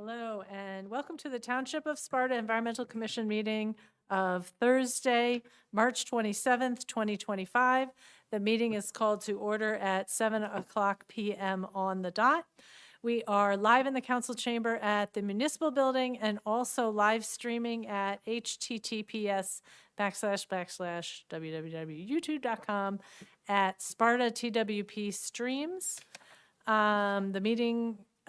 Hello, and welcome to the Township of Sparta Environmental Commission meeting of Thursday, March 27th, 2025. The meeting is called to order at 7:00 p.m. on the dot. We are live in the council chamber at the municipal building and also live streaming at https://www.youtube.com at Sparta TWP Streams.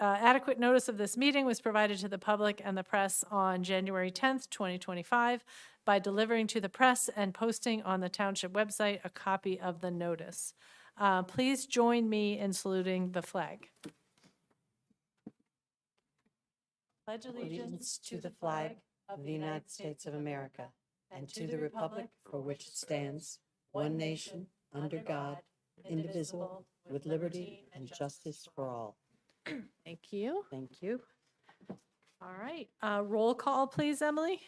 Adequate notice of this meeting was provided to the public and the press on January 10th, 2025, by delivering to the press and posting on the township website a copy of the notice. Please join me in saluting the flag. Pledge Allegiance to the flag of the United States of America and to the republic for which it stands, one nation, under God, indivisible, with liberty and justice for all. Thank you. Thank you. All right. Roll call, please, Emily.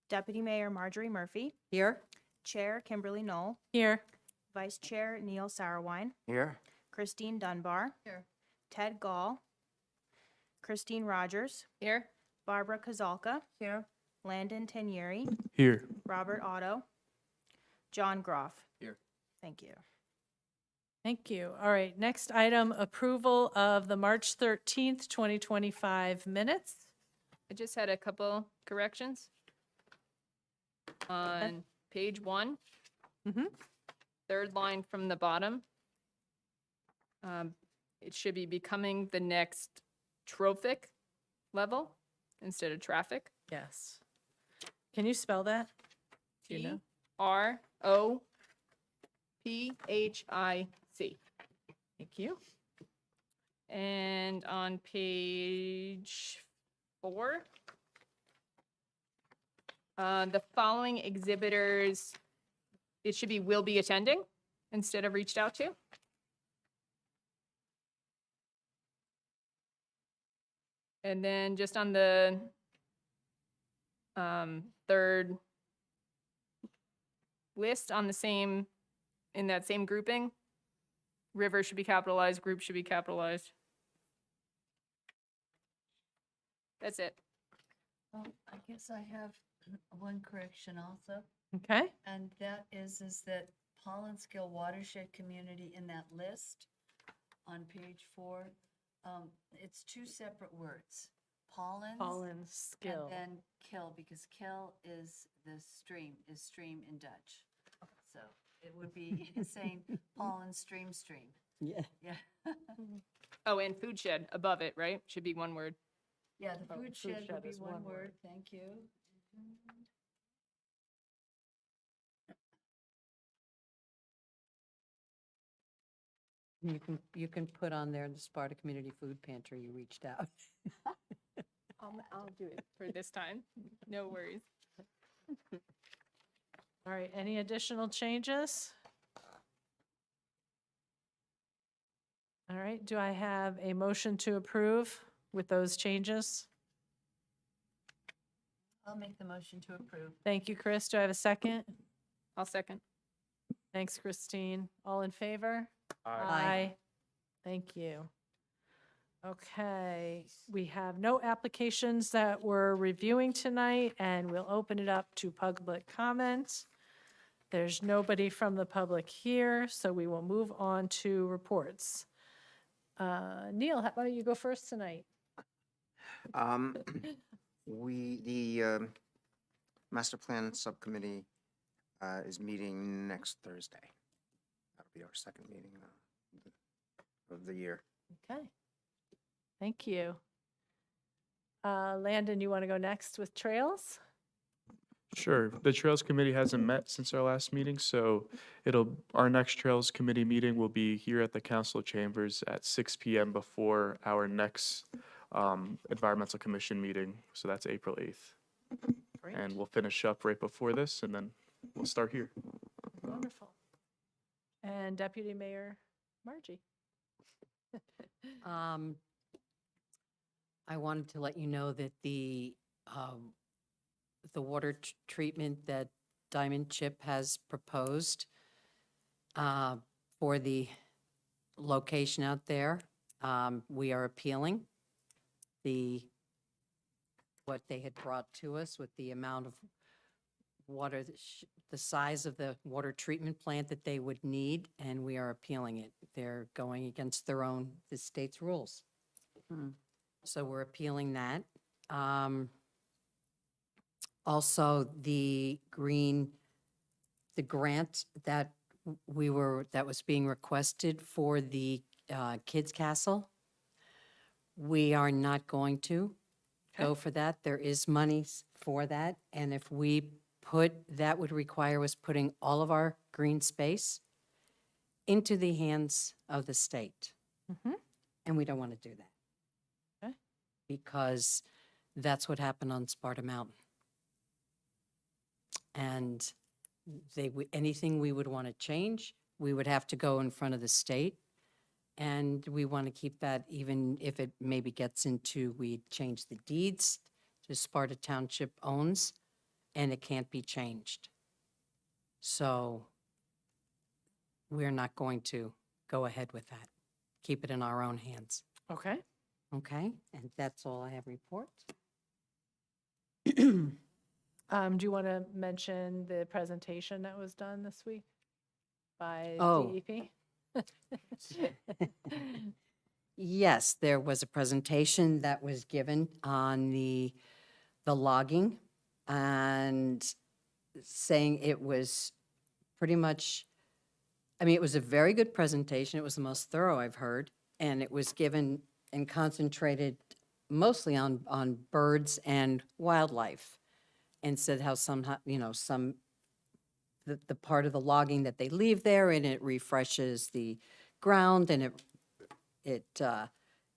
Deputy Mayor Marjorie Murphy, Here? Chair Kimberly Knoll, Here. Vice Chair Neil Sauerwein, Here. Christine Dunbar, Here. Ted Gall, Christine Rogers, Here. Barbara Kozalka, Here. Landon Tenieri, Here. Robert Otto, John Groff. Here. Thank you. Thank you. All right, next item, approval of the March 13th, 2025 minutes. I just had a couple corrections. On page 1, Mhm. third line from the bottom. It should be becoming the next trophic level instead of traffic. Yes. Can you spell that? Do you know? TROPHIC. Thank you. And on page 4, the following exhibitors, it should be will be attending instead of reached out to. And then just on the third list on the same, in that same grouping, river should be capitalized, group should be capitalized. That's it. I guess I have one correction also, Okay. and that is that Pollenskill Watershed Community in that list on page 4, it's two separate words. Pollens. Pollen skill. And then kill, because kill is the stream, is stream in Dutch. So it would be saying pollen stream. Yeah. Yeah. Oh, and food shed above it, right? Should be one word. Yeah, the Oh, food food shed shed would be is one one word, word. thank you. You can put on there the Sparta Community Food Pantry, you reached out. I'll do it for this time. No worries. All right, any additional changes? All right, do I have a motion to approve with those changes? I'll make the motion to approve. Thank you, Chris. Do I have a second? I'll second. Thanks, Christine. All in favor? Aye. Thank you. Okay, we have no applications that we're reviewing tonight, and we'll open it up to public comment. There's nobody from the public here, so we will move on to reports. Neil, how about you go first tonight? The master plan subcommittee is meeting next Thursday. That'll be our second meeting of the year. Okay, thank you. Landon, you want to go next with trails? Sure. The Trails Committee hasn't met since our last meeting, so our next Trails Committee meeting will be here at the Council Chambers at 6 p.m. before our next Environmental Commission meeting. So that's April 8th. Great. And we'll finish up right before this, and then we'll start here. Wonderful. And Deputy Mayor Margie. I wanted to let you know that the water treatment that Diamond Chip has proposed for the location out there We are appealing what they had brought to us with the amount of water, the size of the water treatment plant that they would need, and we are appealing it. They're going against the state's rules. So we're appealing that. Also, the grant that that was being requested for the Kids Castle, we are not going to go for that. There is money for that, and if we that would require us putting all of our green space into the hands of the state. Mhm. And we don't want to do that. Okay. Because that's what happened on Sparta Mountain. And anything we would want to change, we would have to go in front of the state. And we want to keep that, even if it maybe gets into, we change the deeds to Sparta Township owns, and it can't be changed. So we're not going to go ahead with that. Keep it in our own hands. Okay. Okay? And that's all I have report. Do you want to mention the presentation that was done this week by Oh. DEP? Yes, there was a presentation that was given on the logging and saying it was pretty much, I mean, it was a very good presentation. It was the most thorough I've heard, and it was given and concentrated mostly on birds and wildlife, and said how the part of the logging that they leave there, and it refreshes the ground, and it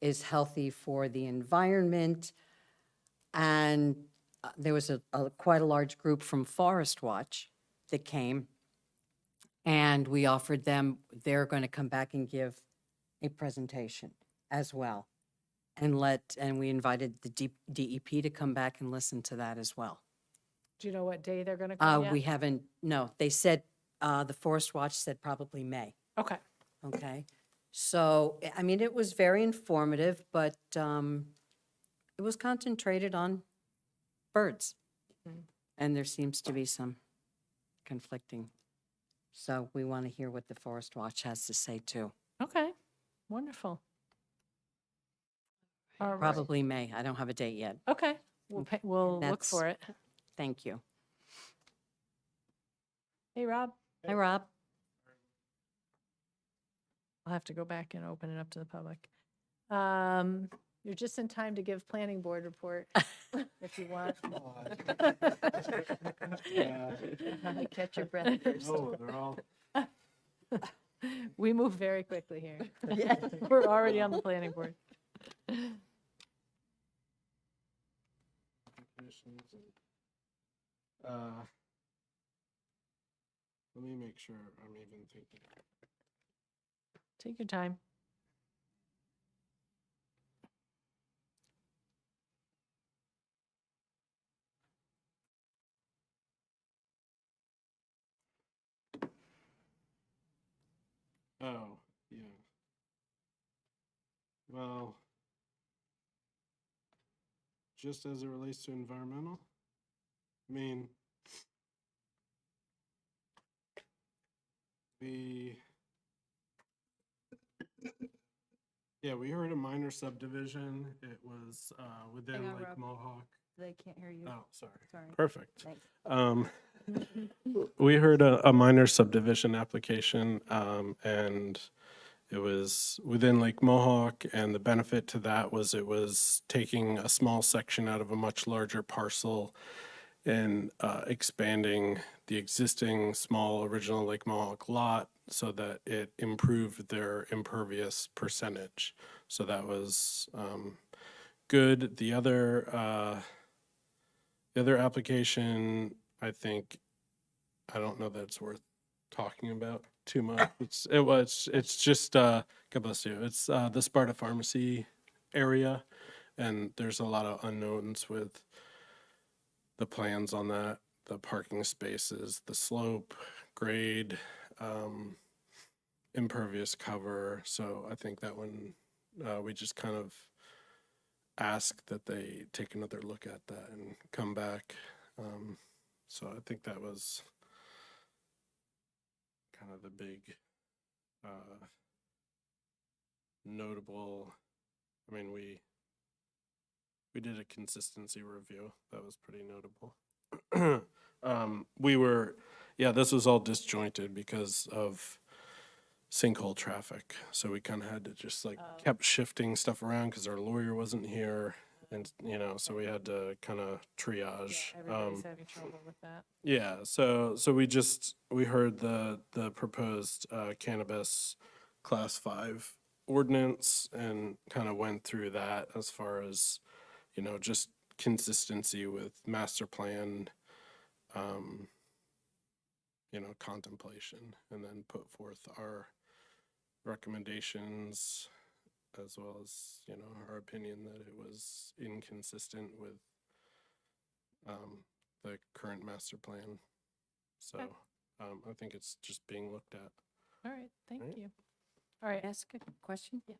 is healthy for the environment. And there was quite a large group from Forest Watch that came, and we offered them, they're going to come back and give a presentation as well. And we invited the DEP to come back and listen to that as well. Do you know what day they're going to come yet? We haven't, no, they said, the Forest Watch said probably May. Okay. Okay, so, I mean, it was very informative, but it was concentrated on birds. Mm. And there seems to be some conflicting. So we want to hear what the Forest Watch has to say too. Okay. Wonderful. All right. Probably May. I don't have a date yet. Okay. We'll look That's- for it. Thank you. Hey, Rob, Hi, Rob. I'll have to go back and open it up to the public. You're just in time to give planning board report if you want. Catch your breath first. We move very quickly here. We're already on the planning board. Let me make sure I'm even thinking. Take your time. Oh, yeah. Well, just as it relates to environmental, I mean, we heard a minor subdivision. It was within on, Lake Rob. Mohawk. They can't hear you. Oh, sorry. Sorry. Perfect. Thanks. We heard a minor subdivision application, and it was within Lake Mohawk, and the benefit to that was it was taking a small section out of a much larger parcel and expanding the existing small original Lake Mohawk lot so that it improved their impervious percentage. So that was good. The other application, I don't know that it's worth talking about too much. It's just God bless you. It's the Sparta Pharmacy area, and there's a lot of unknowns with the plans on that, the parking spaces, the slope, grade, impervious cover. So I think that one we just kind of ask that they take another look at that and come back. So I think that was kind of the big notable. I mean, we did a consistency review. That was pretty notable. This was all disjointed because of sinkhole traffic. So we kind of had to just like kept shifting stuff around because our lawyer wasn't here. And, so we had to kind of triage. Everybody's having trouble with that. Yeah, so we heard the proposed cannabis class 5 ordinance and kind of went through that as far as, just consistency with master plan, contemplation, and then put forth our recommendations as well as, our opinion that it was inconsistent with the current master plan. So Okay. I think it's just being looked at. All right, thank Right. you. All right, Ask a question? Yeah.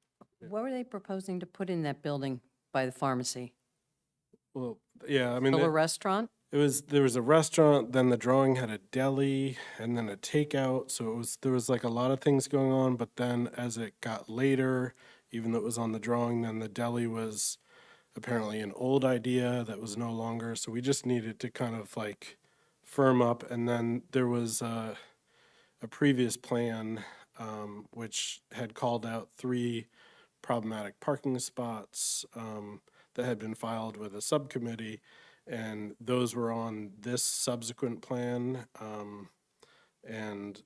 What were they proposing to put in that building by the pharmacy? Well, yeah, I mean, Still a restaurant? there was a restaurant, then the drawing had a deli, and then a takeout. So there was like a lot of things going on. But then as it got later, even though it was on the drawing, then the deli was apparently an old idea that was no longer. So we just needed to kind of like firm up. And then there was a previous plan which had called out 3 problematic parking spots that had been filed with a subcommittee, and those were on this subsequent plan, and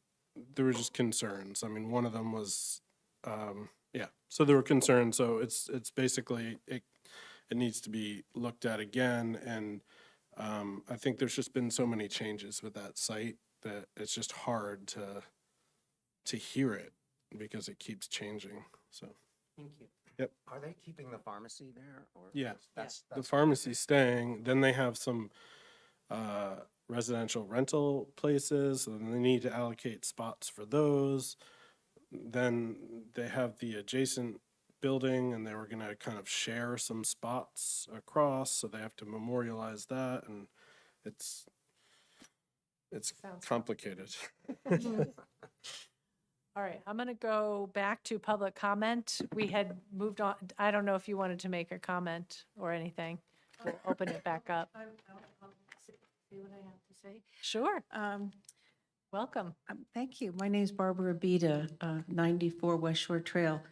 there were just concerns. I mean, one of them was, so there were concerns, so it's basically, it needs to be looked at again, and I think there's just been so many changes with that site that it's just hard to hear it because it keeps changing, so. Thank you. Are they keeping the pharmacy there? Or Yeah. That's The pharmacy's staying, then they have some residential rental places, and they need to allocate spots for those. Then they have the adjacent building, and they were gonna kind of share some spots across, so they have to memorialize that, and it's Sounds- complicated. all right, I'm going to go back to public comment. We had moved on, I don't know if you wanted to make a comment or anything. We'll open it back up. I'll say what I have to say. Sure, welcome. Thank you. My name is Barbara Beta, 94 West Shore Trail.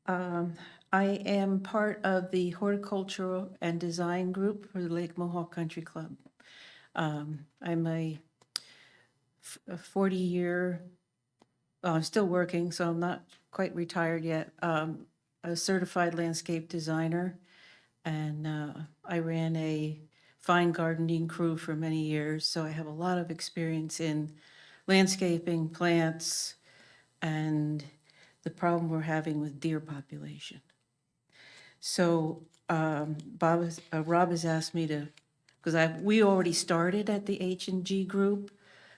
I am part of the horticultural and design group for the Lake Mohawk Country Club. I'm a 40-year, I'm still working, so I'm not quite retired yet. A certified landscape designer, and I ran a fine gardening crew for many years, so I have a lot of experience in landscaping, plants, and the problem we're having with deer population. So Rob has asked me to, because we already started at the H&G group.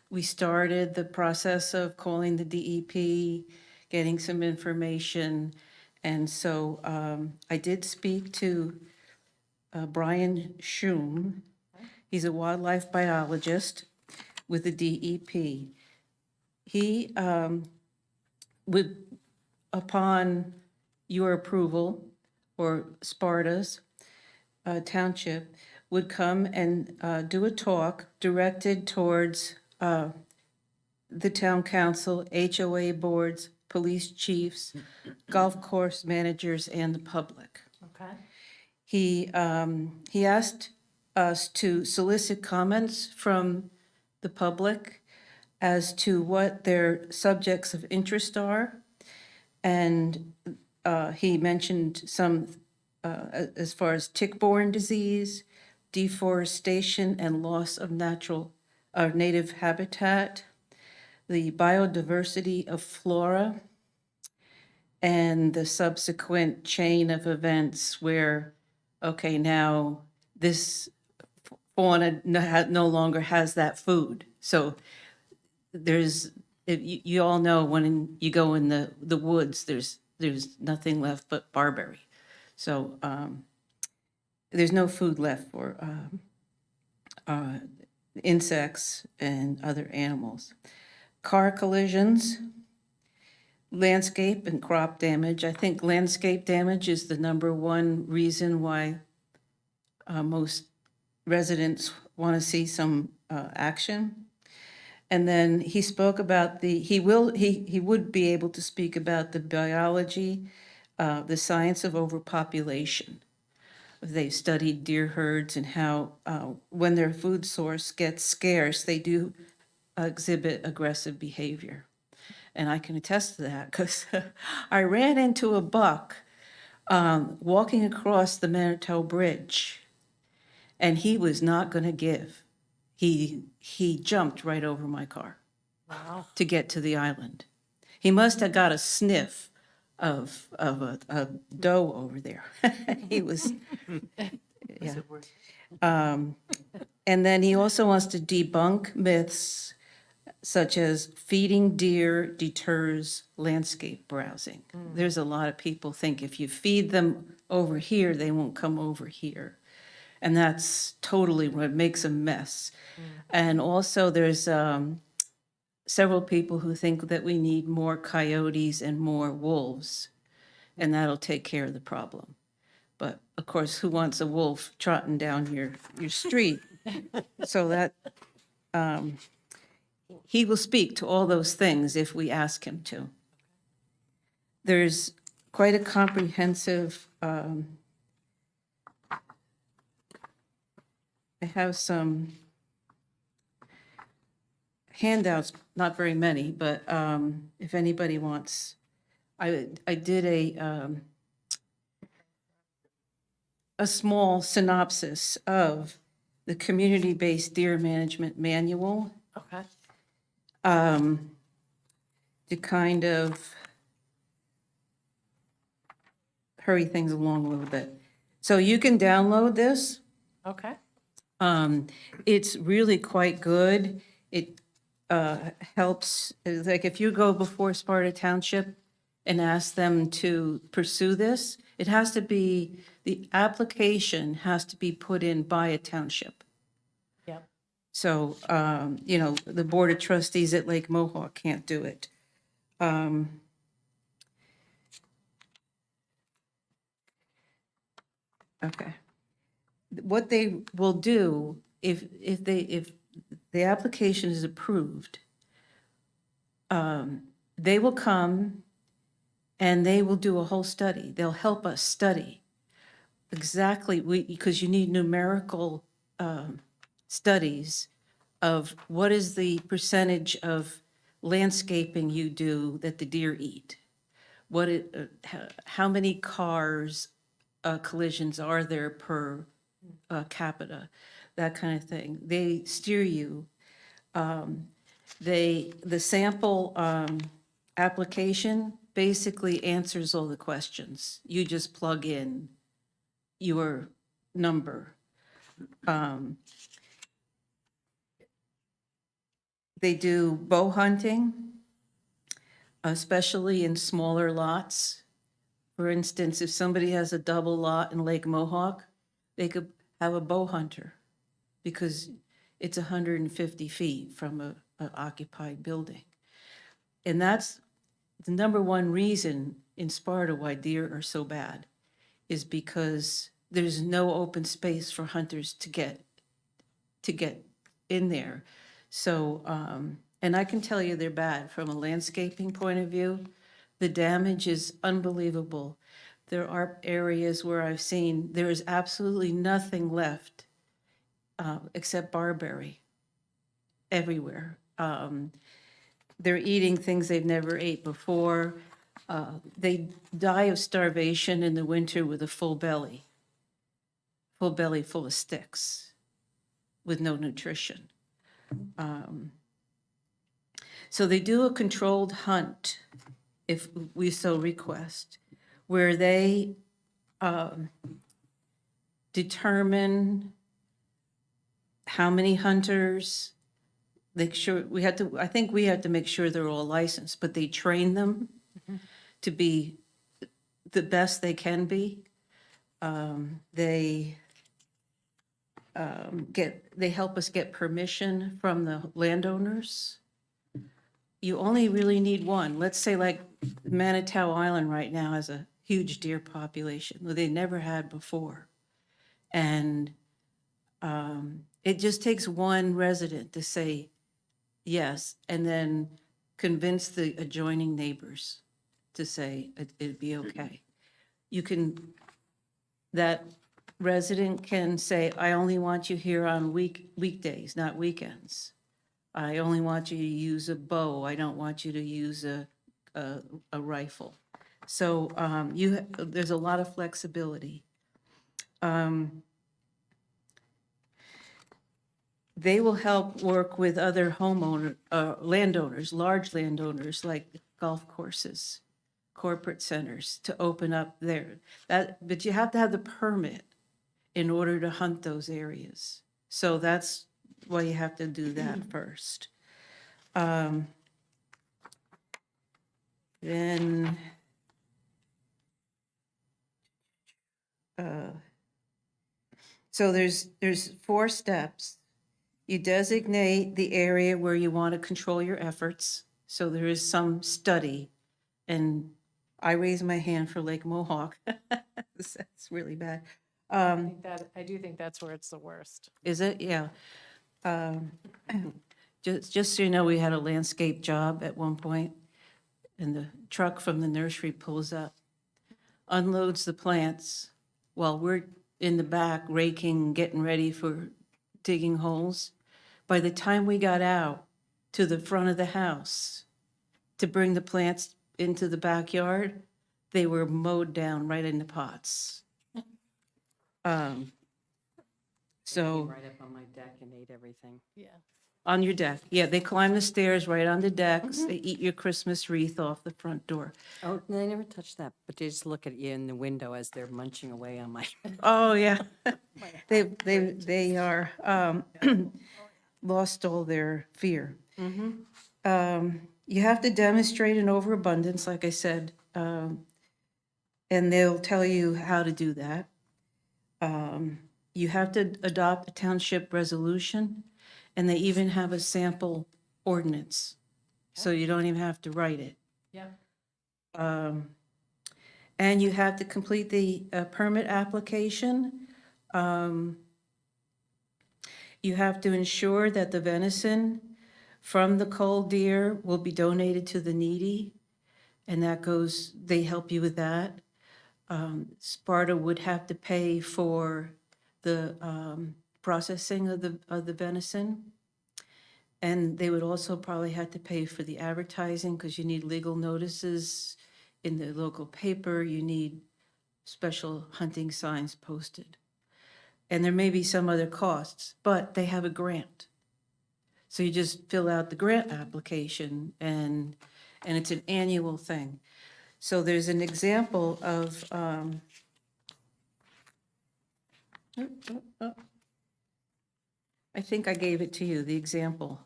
We started the process of calling the DEP, getting some information. And so I did speak to Brian Schum. He's a wildlife biologist with the DEP. He would, upon your approval, or Sparta's township, would come and do a talk directed towards the town council, HOA boards, police chiefs, golf course managers, and the public. Okay. He asked us to solicit comments from the public as to what their subjects of interest are. And he mentioned some as far as tick-borne disease, deforestation and loss of native habitat, the biodiversity of flora, and the subsequent chain of events where, okay, now this fauna no longer has that food. So there's, you all know when you go in the woods, there's there's nothing left but barberry. So there's no food left for insects and other animals. Car collisions, landscape and crop damage. I think landscape damage is the number one reason why most residents want to see some action. And then he spoke about he would be able to speak about the biology, the science of overpopulation. They've studied deer herds and how when their food source gets scarce, they do exhibit aggressive behavior. And I can attest to that because I ran into a buck walking across the Manitou Bridge, and he was not going to give. He jumped right over my car to get to the island. He must have got a sniff of a doe over there. He was, yeah. And then he also wants to debunk myths such as feeding deer deters landscape browsing. There's a lot of people think if you feed them over here, they won't come over here. And that's totally what makes a mess. And also there's several people who think that we need more coyotes and more wolves, and that'll take care of the problem. But of course, who wants a wolf trotting down your street? So that, he will speak to all those things if we ask him to. There's quite a comprehensive, I have some handouts, not very many, but if anybody wants, I did a small synopsis of the Community-Based Deer Management Manual Okay. to kind of hurry things along a little bit. So you can download this. Okay. It's really quite good. It helps, like if you go before Sparta Township and ask them to pursue this, it has to be, the application has to be put in by a township. Yep. So, you know, the Board of Trustees at Lake Mohawk can't do it. Okay. What they will do, if the application is approved, they will come and they will do a whole study. They'll help us study exactly, because you need numerical studies of what is the percentage of landscaping you do that the deer eat? How many cars collisions are there per capita? That kind of thing. They steer you. The sample application basically answers all the questions. You just plug in your number. They do bow hunting, especially in smaller lots. For instance, if somebody has a double lot in Lake Mohawk, they could have a bow hunter because it's 150 feet from an occupied building. And that's the number one reason in Sparta why deer are so bad, is because there's no open space for hunters to get in there. So, and I can tell you they're bad from a landscaping point of view. The damage is unbelievable. There are areas where I've seen there is absolutely nothing left except barberry everywhere. They're eating things they've never ate before. They die of starvation in the winter with a full belly full of sticks with no nutrition. So they do a controlled hunt, if we so request, where they determine how many hunters. I think we have to make sure they're all licensed, but they train them to be the best they can be. They they help us get permission from the landowners. You only really need one. Let's say like Manitou Island right now has a huge deer population that they never had before. And it just takes one resident to say yes, and then convince the adjoining neighbors to say it'd be okay. You can, that resident can say, I only want you here on weekdays, not weekends. I only want you to use a bow. I don't want you to use a rifle. So there's a lot of flexibility. They will help work with other landowners, large landowners like golf courses, corporate centers to open up there. But you have to have the permit in order to hunt those areas. So that's why you have to do that first. Then so there's 4 steps. You designate the area where you want to control your efforts. So there is some study. And I raise my hand for Lake Mohawk. That's really bad. I do think that's where it's the worst. Is it? Yeah. Just so you know, we had a landscape job at one point, and the truck from the nursery pulls up, unloads the plants while we're in the back raking, getting ready for digging holes. By the time we got out to the front of the house to bring the plants into the backyard, they were mowed down right in the pots. So Right up on my deck and ate everything. Yeah. on your deck, yeah, they climb the stairs right on the decks. They eat your Christmas wreath off the front door. Oh, they never touch that, but they just look at you in the window as they're munching away on my. Oh, yeah. They are lost all their fear. You have to demonstrate an overabundance, like I said, and they'll tell you how to do that. You have to adopt a township resolution, and they even have a sample ordinance, so you don't even have to write it. Yeah. And you have to complete the permit application. You have to ensure that the venison from the culled deer will be donated to the needy, and that goes, they help you with that. Sparta would have to pay for the processing of the venison. And they would also probably have to pay for the advertising, because you need legal notices in the local paper. You need special hunting signs posted. And there may be some other costs, but they have a grant. So you just fill out the grant application, and it's an annual thing. So there's an example of, I think I gave it to you, the example.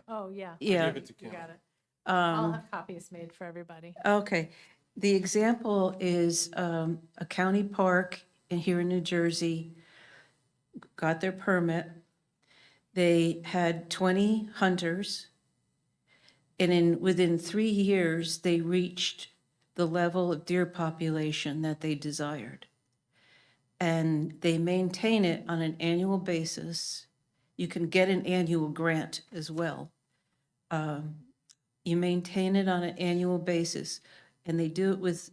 Oh, yeah. Yeah. You got it. I'll have copies made for everybody. Okay. The example is a county park here in New Jersey got their permit. They had 20 hunters, and within 3 years, they reached the level of deer population that they desired. And they maintain it on an annual basis. You can get an annual grant as well. You maintain it on an annual basis, and they do it with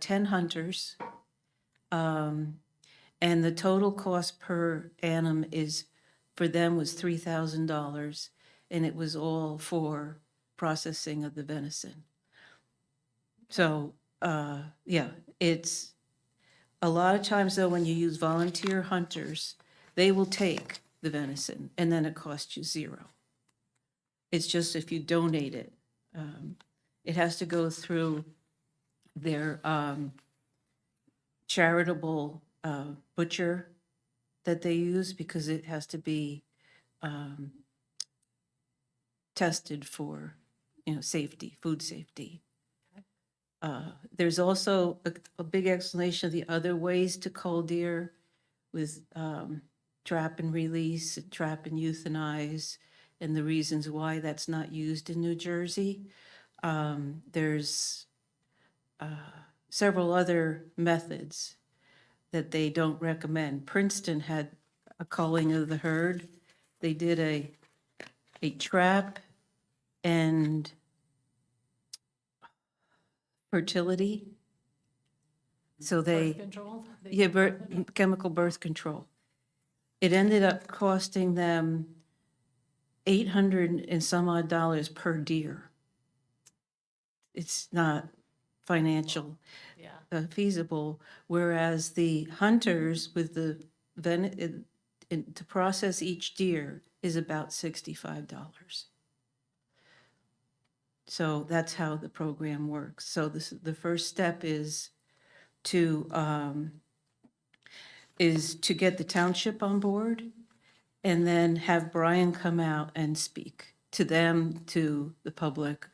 10 hunters. And the total cost per annum for them was $3,000, and it was all for processing of the venison. So, yeah, it's, a lot of times though, when you use volunteer hunters, they will take the venison, and then it costs you $0. It's just if you donate it. It has to go through their charitable butcher that they use, because it has to be tested for, safety, food safety. There's also a big explanation of the other ways to cull deer with trap and release, trap and euthanize, and the reasons why that's not used in New Jersey. There's several other methods that they don't recommend. Princeton had a culling of the herd. They did a trap and fertility. So they, Birth control? yeah, chemical birth control. It ended up costing them $800 and some odd dollars per deer. It's not financial Yeah. feasible, whereas the hunters with the to process each deer is about $65. So that's how the program works. So the first step is to get the township on board and then have Brian come out and speak to them, to the public,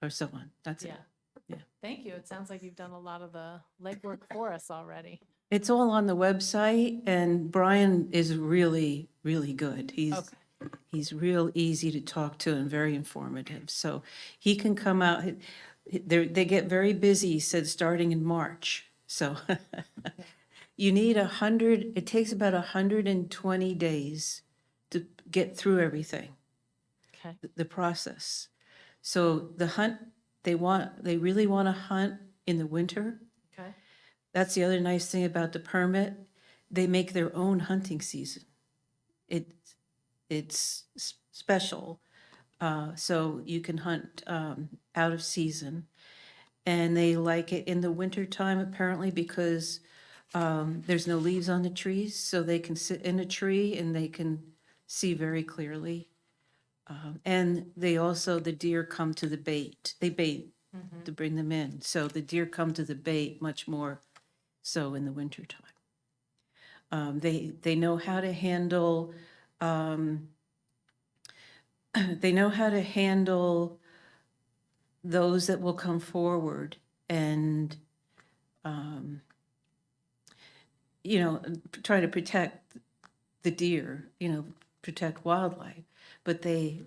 or so on. That's it. Yeah. Yeah. Thank you. It sounds like you've done a lot of the legwork for us already. It's all on the website, and Brian is really, really good. Okay. He's real easy to talk to and very informative. So he can come out. They get very busy, he said, starting in March. So you need 100, it takes about 120 days to get through everything, Okay. the process. So the hunt, they really want to hunt in the winter. Okay. That's the other nice thing about the permit. They make their own hunting season. It's special. So you can hunt out of season. And they like it in the wintertime apparently because there's no leaves on the trees. So they can sit in a tree and they can see very clearly. And the deer come to the bait. They bait to bring them in. So the deer come to the bait much more so in the wintertime. They know how to handle, those that will come forward and, try to protect the deer, protect wildlife, but they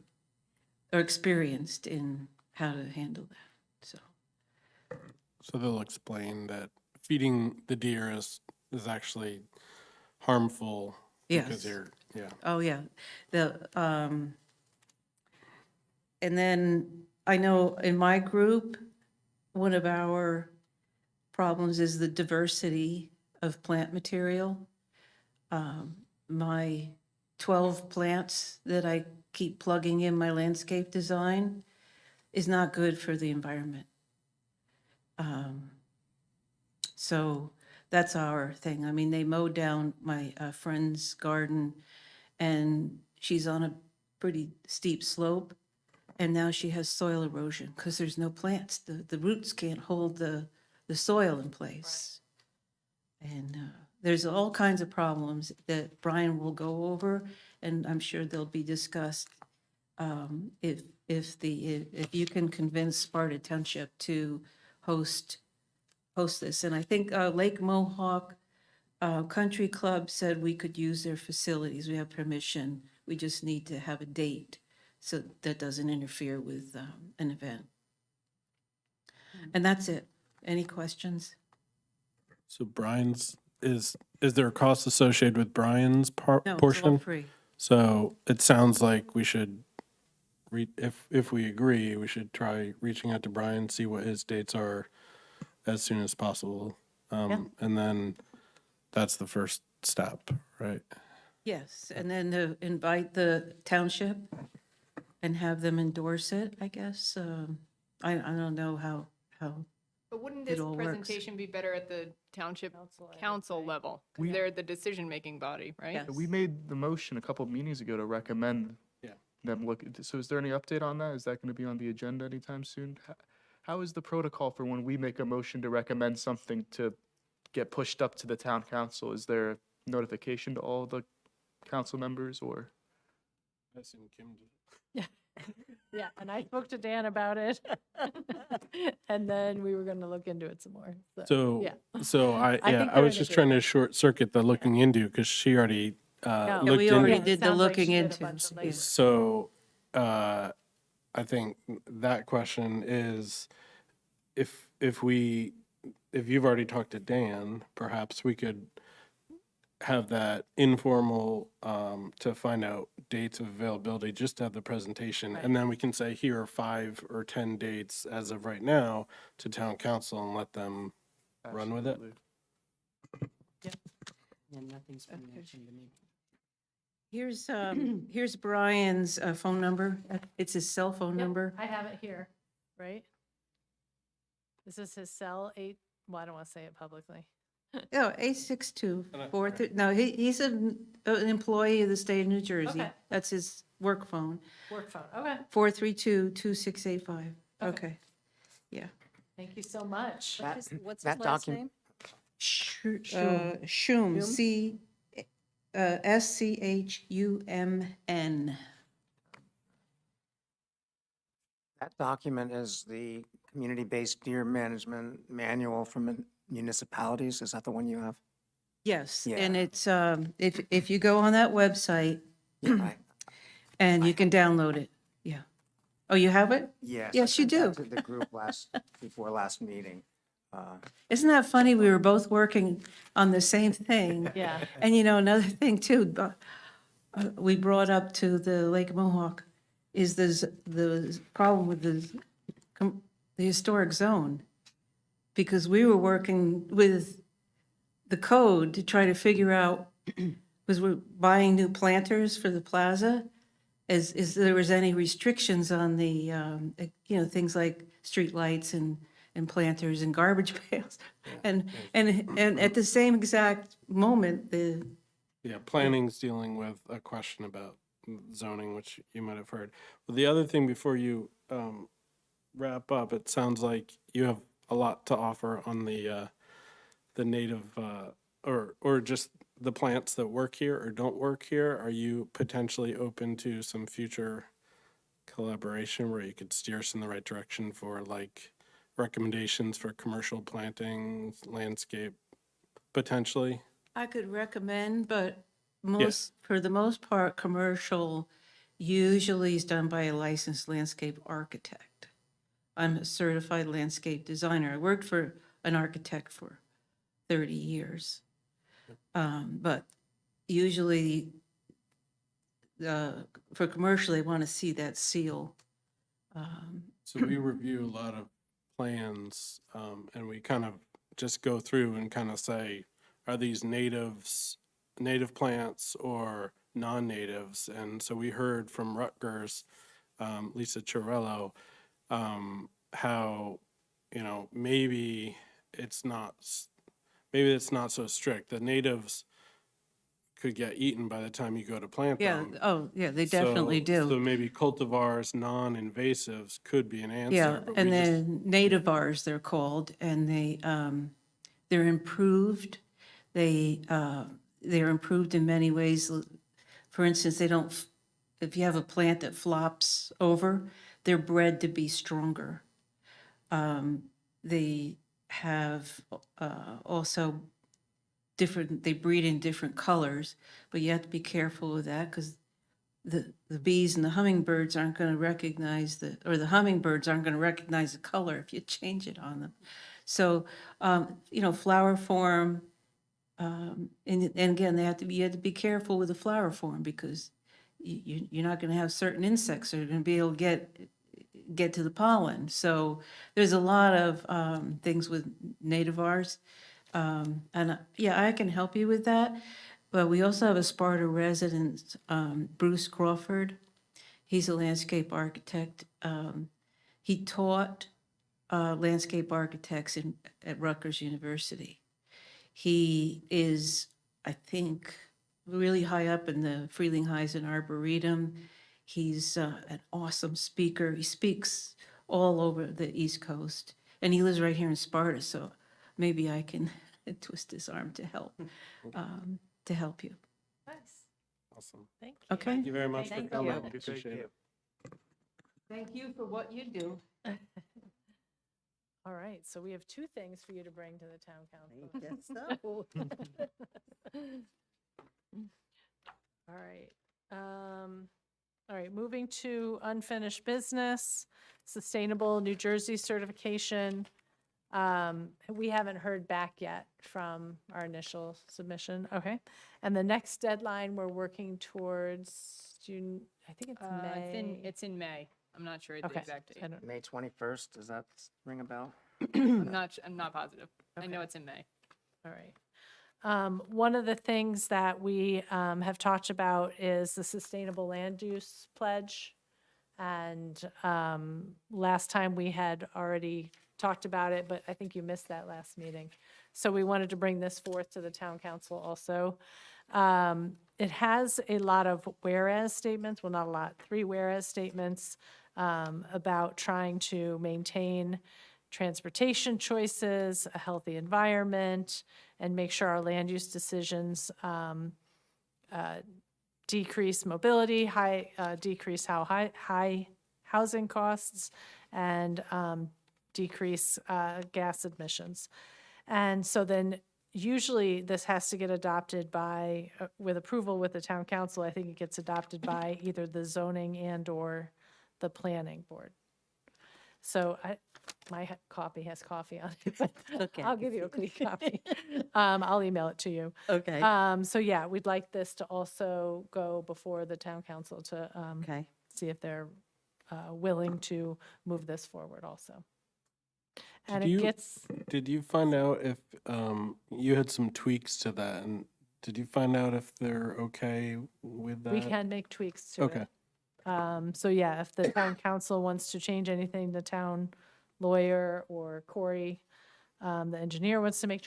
are experienced in how to handle that, so. So they'll explain that feeding the deer is actually harmful because Yes. they're, yeah. Oh, yeah. And then I know in my group, one of our problems is the diversity of plant material. My 12 plants that I keep plugging in my landscape design is not good for the environment. So that's our thing. I mean, they mowed down my friend's garden and she's on a pretty steep slope. And now she has soil erosion because there's no plants. The roots can't hold the soil in place. And there's all kinds of problems that Brian will go over, and I'm sure they'll be discussed if you can convince Sparta Township to host this. And I think Lake Mohawk Country Club said we could use their facilities. We have permission. We just need to have a date so that doesn't interfere with an event. And that's it. Any questions? So Brian's, is there a cost associated with Brian's No, it's all portion? free. So it sounds like we should, if we agree, we should try reaching out to Brian, see what his dates are as soon as possible. And then that's the first step, right? Yes, and then to invite the township and have them endorse it, I guess. I don't know how, But wouldn't It this all works. presentation be better at the township Council, I would council say. level? 'Cause they're the decision-making body, right? Yes. We made the motion a couple of meetings ago to recommend Yeah. them look, so is there any update on that? Is that going to be on the agenda anytime soon? How is the protocol for when we make a motion to recommend something to get pushed up to the town council? Is there notification to all the council members or? I assume Kim did. Yeah, and I spoke to Dan about it. And then we were gonna look into it some more. So, yeah. so I I think they're was in just trying to agreement. short circuit the looking into, because she already No. looked we into already Yeah, it. it did the sounds like looking she did a into. bunch of yeah. legwork. So, I think that question is, if you've already talked to Dan, perhaps we could have that informal, to find out dates of availability, just to have the presentation. Right. And then we can say, here are 5 or 10 dates as of right now to town council and let them run with it. Absolutely. And nothing's been mentioned to me. Here's Brian's phone number. It's his cell phone Yep, number. I have it here, right? This is his cell 8, well, I don't want to say it publicly. Oh, 862-43, no, he's an employee of the state of New Jersey. Okay. That's his work phone, Work phone, okay. 432-2685. Okay. Okay. Yeah. Thank you so much. What's that document- Schum, SCHUMN. That document is the community-based deer management manual from municipalities. Is that the one you have? Yes, Yeah. and it's, if you go on that website, Yeah, and you can download it, yeah. Oh, you have it? yes. Yes, I you sent that do. To the group before last meeting. Isn't that funny? We were both working on the same thing. Yeah, And another thing too, we brought up to the Lake Mohawk is the problem with the historic zone. Because we were working with the code to try to figure out, because we're buying new planters for the plaza, is there was any restrictions on the, things like streetlights and planters and garbage pails. And at the same exact moment, Yeah, planning's dealing with a question about zoning, which you might have heard. But the other thing before you wrap up, it sounds like you have a lot to offer on the native, or just the plants that work here or don't work here. Are you potentially open to some future collaboration where you could steer us in the right direction for like recommendations for commercial planting, landscape, potentially? I could recommend, but for the most part, commercial usually is done by a licensed landscape architect. I'm a certified landscape designer. I worked for an architect for 30 years. But usually, for commercial, they want to see that seal. So we review a lot of plans, and we kind of just go through and kind of say, are these native plants or non-natives? And so we heard from Rutgers, Lisa Chiarello, how, maybe it's not so strict. The natives could get eaten by the time you go to plant Yeah, them. they definitely So do. maybe cultivars, non-invasives could be an answer. Yeah, but and we just- then nativars, they're called, and they're improved. They're improved in many ways. For instance, if you have a plant that flops over, they're bred to be stronger. They have also they breed in different colors, but you have to be careful with that because the bees and the hummingbirds aren't going to recognize the hummingbirds aren't going to recognize the color if you change it on them. So, flower form, and again, you have to be careful with the flower form because you're not going to have certain insects that are going to be able to get to the pollen. So there's a lot of things with nativars. And I can help you with that. But we also have a Sparta resident, Bruce Crawford. He's a landscape architect. He taught landscape architects at Rutgers University. He is, I think, really high up in the Frelinghuysen Arboretum. He's an awesome speaker. He speaks all over the East Coast. And he lives right here in Sparta, so maybe I can twist his arm to help you. nice. Awesome. Thank you. Okay? Thank you very much for Thank coming. you. Appreciate it. Thank you for what you do. All right, so we have two things for you to bring to the town council. I guess so. All right, moving to unfinished business, sustainable New Jersey certification. We haven't heard back yet from our initial submission, okay? And the next deadline we're working towards June, I think it's May. It's in May. I'm not sure the Okay, exact I date. don't, May 21st, does that ring a bell? I'm not positive. I know Okay. it's in May. all right. One of the things that we have talked about is the sustainable land use pledge. And last time we had already talked about it, but I think you missed that last meeting. So we wanted to bring this forth to the town council also. It has a lot of whereas statements, well, not a lot, 3 whereas statements about trying to maintain transportation choices, a healthy environment, and make sure our land use decisions decrease mobility, decrease high housing costs, and decrease gas emissions. And so then usually this has to get adopted by, with approval with the town council. I think it gets adopted by either the zoning and/or the planning board. So my copy has coffee on it, but Okay. I'll give you a clean copy. I'll email it to you. Okay, So yeah, we'd like this to also go before the town council to okay. see if they're willing to move this forward also. And Did it you- gets, Did you find out if you had some tweaks to that, and did you find out if they're okay with that? we can make tweaks to Okay. it. So yeah, if the town council wants to change anything, the town lawyer or Corey, the engineer wants to make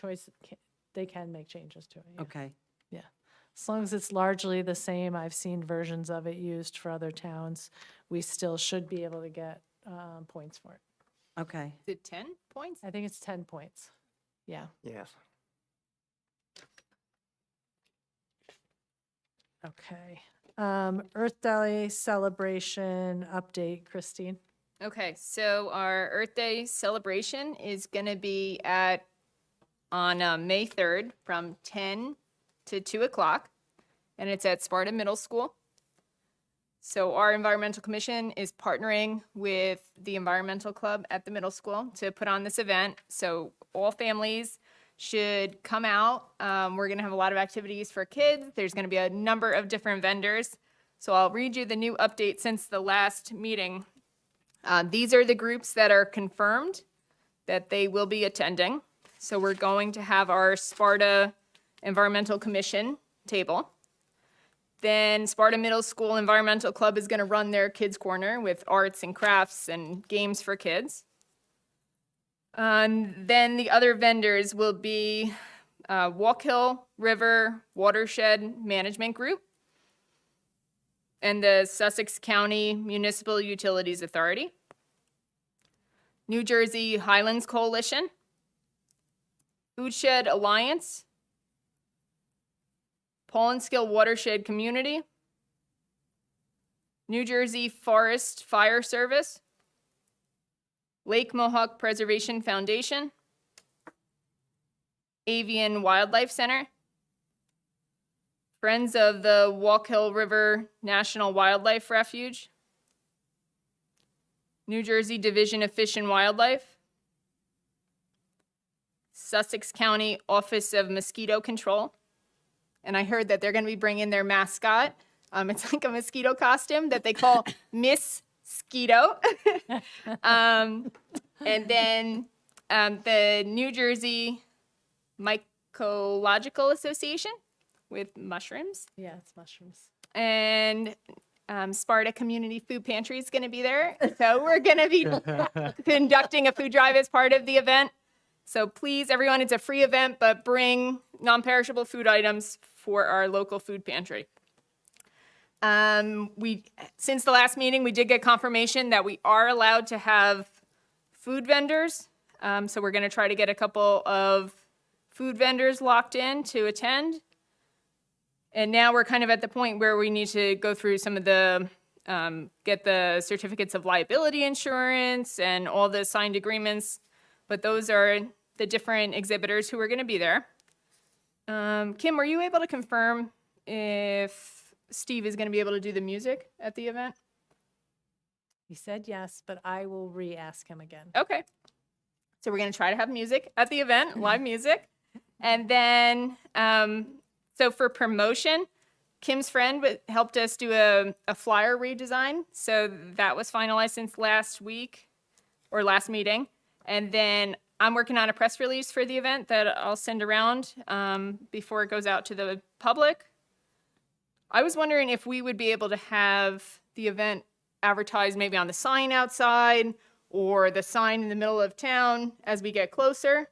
they can make changes to it. Yeah. Okay, As long as it's largely the same, I've seen versions of it used for other towns, we still should be able to get points for it. okay. Is it 10 points? I think it's 10 points. Yeah, Yes. okay. Earth Day celebration update, Christine. Okay, so our Earth Day celebration is going to be on May 3rd from 10 to 2 o'clock, and it's at Sparta Middle School. So our Environmental Commission is partnering with the Environmental Club at the middle school to put on this event. So all families should come out. We're going to have a lot of activities for kids. There's going to be a number of different vendors. So I'll read you the new update since the last meeting. These are the groups that are confirmed that they will be attending. So we're going to have our Sparta Environmental Commission table. Then Sparta Middle School Environmental Club is going to run their kids' corner with arts and crafts and games for kids. Then the other vendors will be Walk-Hill River Watershed Management Group and the Sussex County Municipal Utilities Authority, New Jersey Highlands Coalition, Foodshed Alliance, Paulinskill Watershed Community, New Jersey Forest Fire Service, Lake Mohawk Preservation Foundation, Avian Wildlife Center, Friends of the Walk-Hill River National Wildlife Refuge, New Jersey Division of Fish and Wildlife, Sussex County Office of Mosquito Control, and I heard that they're going to be bringing their mascot. It's like a mosquito costume that they call Miss Skeeto. And then the New Jersey Mycological Association with mushrooms. Yeah, it's mushrooms. And Sparta Community Food Pantry is going to be there. So we're going to be conducting a food drive as part of the event. So please, everyone, it's a free event, but bring non-perishable food items for our local food pantry. Since the last meeting, we did get confirmation that we are allowed to have food vendors. So we're going to try to get a couple of food vendors locked in to attend. And now we're kind of at the point where we need to go through some of the get the certificates of liability insurance and all the signed agreements. But those are the different exhibitors who are going to be there. Kim, were you able to confirm if Steve is going to be able to do the music at the event? He said yes, but I will re-ask him again. Okay. So we're going to try to have music at the event, live music. And then, so for promotion, Kim's friend helped us do a flyer redesign. So that was finalized since last week or last meeting. And then I'm working on a press release for the event that I'll send around before it goes out to the public. I was wondering if we would be able to have the event advertised maybe on the sign outside or the sign in the middle of town as we get closer.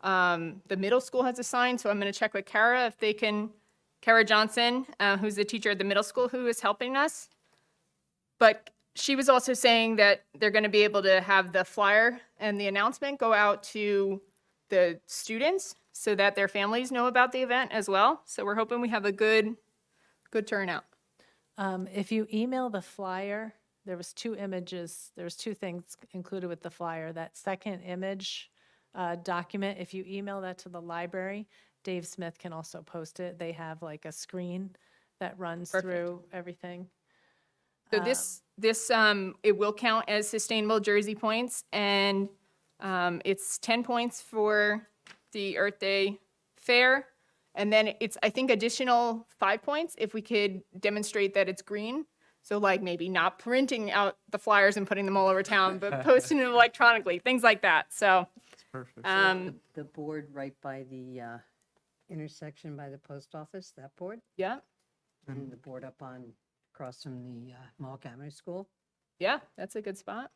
The middle school has a sign, so I'm going to check with Kara if they can, Kara Johnson, who's the teacher at the middle school who is helping us. But she was also saying that they're going to be able to have the flyer and the announcement go out to the students so that their families know about the event as well. So we're hoping we have a good turnout. If you email the flyer, there was two images, there was two things included with the flyer. That second image document, if you email that to the library, Dave Smith can also post it. They have like a screen that runs Perfect. through everything. So this it will count as sustainable Jersey points, and it's 10 points for the Earth Day fair, and then it's, I think, additional 5 points if we could demonstrate that it's green. So like maybe not printing out the flyers and putting them all over town, but posting them electronically, things like that. So Perfect. The board right by the intersection by the post office, that board, yeah, and the board up on, across from the Mohawk Avenue School. yeah, that's a good spot.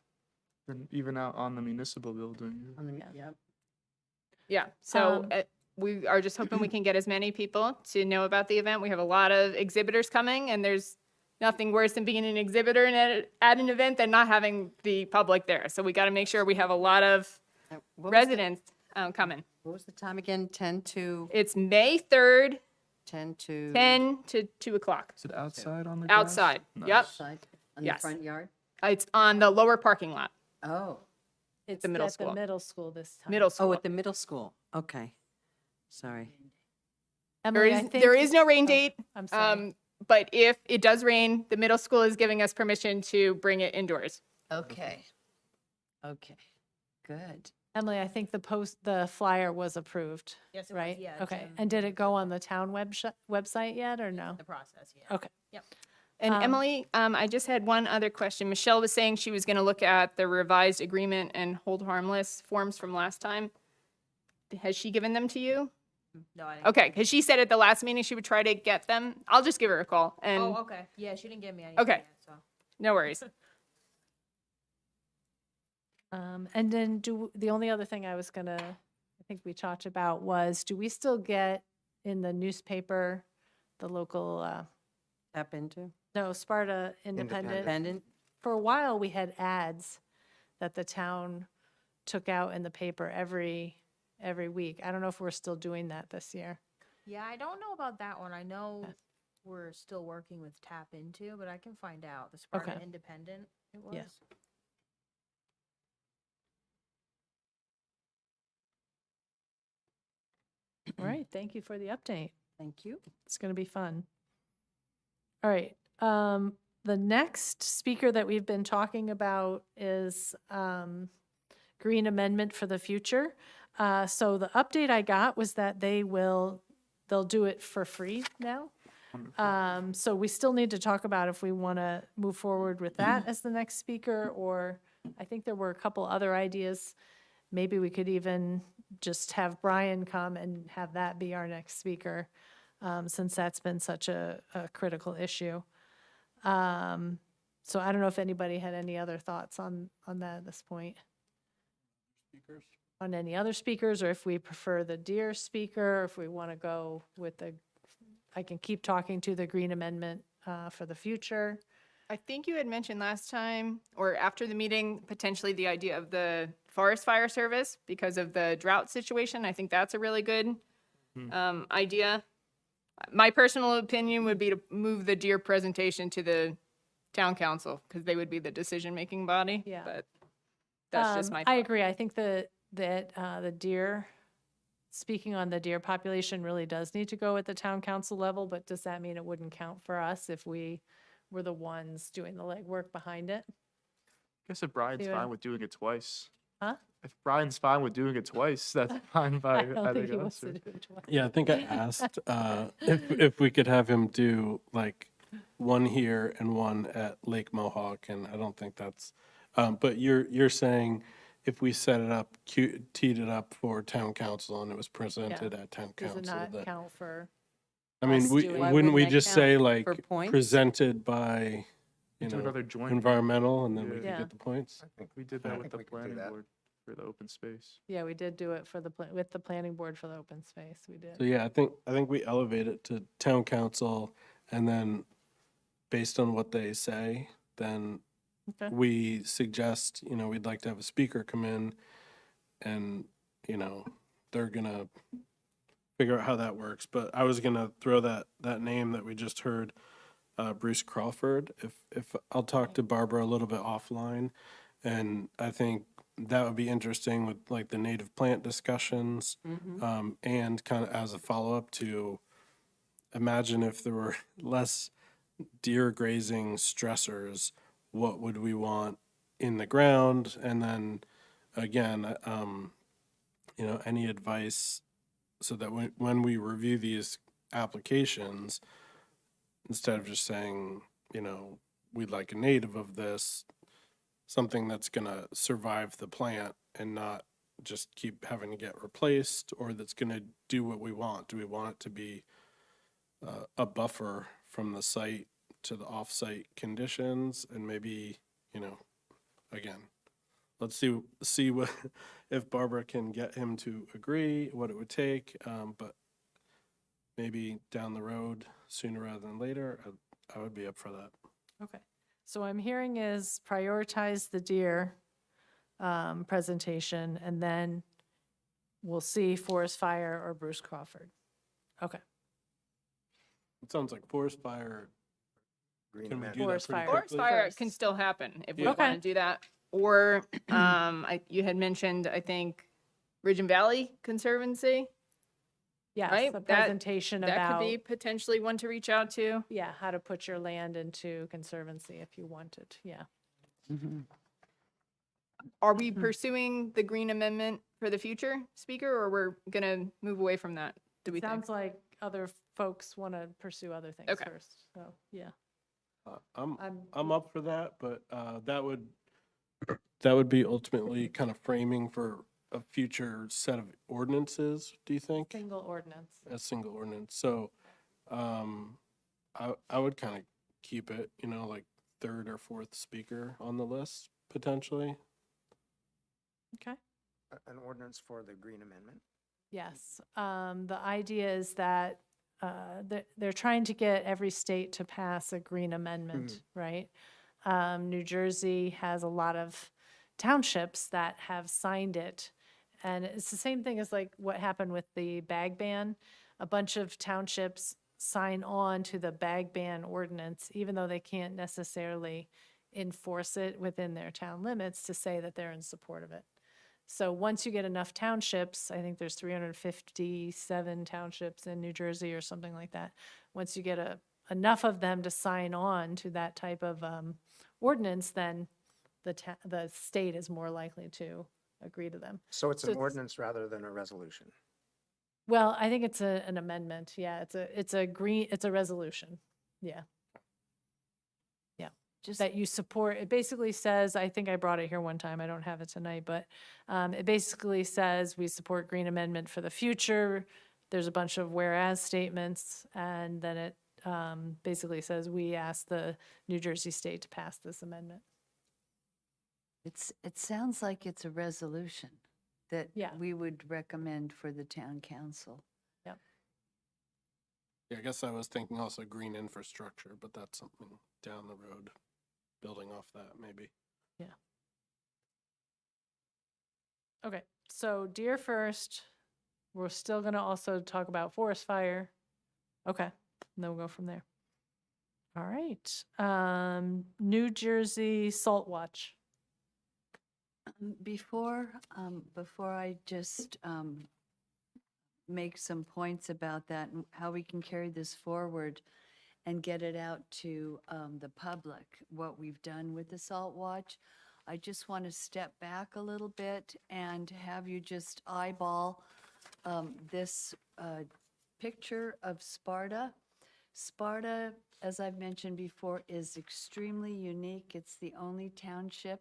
And even out on the municipal building. Yeah. On the, yep. Yeah, so Um, we are just hoping we can get as many people to know about the event. We have a lot of exhibitors coming, and there's nothing worse than being an exhibitor and at an event than not having the public there. So we got to make sure we have a lot of What was the- residents coming. What was the time again? 10 to, It's May 3rd, 10 to? 10 to 2 o'clock. Is it outside on the grass? Outside, Nice. yep. Outside, on the Yes. front yard? It's on the lower parking lot, Oh, It's the middle at school. the middle school this time. middle school. oh, at the middle school. Okay. Sorry. Emily, I There think- is no rain date, I'm sorry. but if it does rain, the middle school is giving us permission to bring it indoors. Okay. Okay. Good. Emily, I think the flyer was approved, Yes, right? Okay, and did it go on the town website yet, or no? The process, yeah. Okay. And Um, Emily, I just had one other question. Michelle was saying she was going to look at the revised agreement and hold harmless forms from last time. Has she given them to you? No, I didn't. Okay, because she said at the last meeting she would try to get them. I'll just give her a call and Oh, okay. Yeah, she didn't give me any. Okay. yet, so. no worries. And then the only other thing I was gonna, I think we talked about was, do we still get in the newspaper, the local, Tap into? no, Sparta Independent? Independent? For a while, we had ads that the town took out in the paper every week. I don't know if we're still doing that this year. Yeah, I don't know about that one. I know Okay. we're still working with Tap Into, but I can find out. The Sparta Okay. Independent, it was. Yeah. All right, thank you for the update. Thank you. It's going to be fun. All right. The next speaker that we've been talking about is Green Amendment for the Future. So the update I got was that they'll do it for free now. So we still need to talk about if we want to move forward with that as the next speaker, or I think there were a couple other ideas. Maybe we could even just have Brian come and have that be our next speaker, since that's been such a critical issue. So I don't know if anybody had any other thoughts on that at this point. On any other speakers, or if we prefer the Deer speaker, or if we want to go with I can keep talking to the Green Amendment for the future. I think you had mentioned last time or after the meeting, potentially the idea of the Forest Fire Service because of the drought situation. I think that's a really good idea. My personal opinion would be to move the Deer presentation to town council, because they would be the decision-making body. Yeah. But that's just my I thought. agree. I think that the deer, speaking on the deer population, really does need to go at the town council level, but does that mean it wouldn't count for us if we were the ones doing the legwork behind it? I guess if Brian's See what- fine with doing it twice. Huh? If Brian's fine with doing it twice, that's fine by I don't think he us. wants to do it twice. Yeah, I think I asked if we could have him do like one here and one at Lake Mohawk, and I don't think that's. But you're saying if we set it up, teed it up for town council, and it was presented at town Does it council. not that- count for, I mean, us we doing- Why wouldn't we wouldn't that just say count like for points? presented by, you Do know, another joint. environmental, and then we Yeah. could Yeah. get the points? I think We did I that with think the we could do planning that. board for the open space. yeah, we did do it for with the planning board for the open space. We So did. yeah, I think we elevate it to town council, and then based on what they say, then Okay. we suggest, you know, we'd like to have a speaker come in, and, you know, they're gonna figure out how that works. But I was gonna throw that name that we just heard, Bruce Crawford. If I'll talk to Barbara a little bit offline, and I think that would be interesting with like the native plant discussions, and kind of as a follow-up to imagine if there were less deer grazing stressors, what would we want in the ground? And then again, you know, any advice so that when we review these applications, instead of just saying, you know, we'd like a native of this, something that's gonna survive the plant and not just keep having to get replaced, or that's gonna do what we want. Do we want it to be a buffer from the site to the off-site conditions? And maybe, you know, again, let's see what, if Barbara can get him to agree, what it would take, but maybe down the road, sooner rather than later, I would be up for that. Okay. So what I'm hearing is prioritize the deer presentation, and then we'll see Forest Fire or Bruce Crawford. Okay. It sounds like forest fire. Green Can we amendment. do that Forest pretty fire. Forest quickly? fire first. can still happen if we Yeah. want Okay. to do that. Or you had mentioned, I think, Ridge and Valley Conservancy. Yes, Right, a that- presentation That could about, be potentially one to reach out to. yeah, how to put your land into conservancy if you wanted, yeah. Are we pursuing the Green Amendment for the future, Speaker, or we're gonna move away from that? Do we think? Sounds like other folks want to pursue other things Okay. first, so, yeah. I'm up for that, but that would be ultimately kind of framing for a future set of ordinances, do you think? Single ordinance. A single ordinance. So I would kind of keep it, you know, like third or fourth speaker on the list potentially. Okay. An ordinance for the Green Amendment. Yes, the idea is that they're trying to get every state to pass a green amendment, right? New Jersey has a lot of townships that have signed it. And it's the same thing as like what happened with the bag ban. A bunch of townships sign on to the bag ban ordinance, even though they can't necessarily enforce it within their town limits to say that they're in support of it. So once you get enough townships, I think there's 357 townships in New Jersey or something like that. Once you get enough of them to sign on to that type of ordinance, then the state is more likely to agree to them. So it's So an it's- ordinance rather than a resolution. Well, I think it's an amendment. Yeah, it's a resolution. Yeah. Just That you support. It basically says, I think I brought it here one time, I don't have it tonight, but it basically says we support Green Amendment for the future. There's a bunch of whereas statements, and then it basically says we ask the New Jersey state to pass this amendment. it sounds like it's a resolution that Yeah. we would recommend for the town council. Yeah, I guess I was thinking also green infrastructure, but that's something down the road, building off that maybe. Okay, so deer first. We're still gonna also talk about forest fire. Okay, and then we'll go from there. All right. New Jersey Salt Watch. Before I just make some points about that and how we can carry this forward and get it out to the public, what we've done with the Salt Watch, I just want to step back a little bit and have you just eyeball this picture of Sparta. Sparta, as I've mentioned before, is extremely unique. It's the only township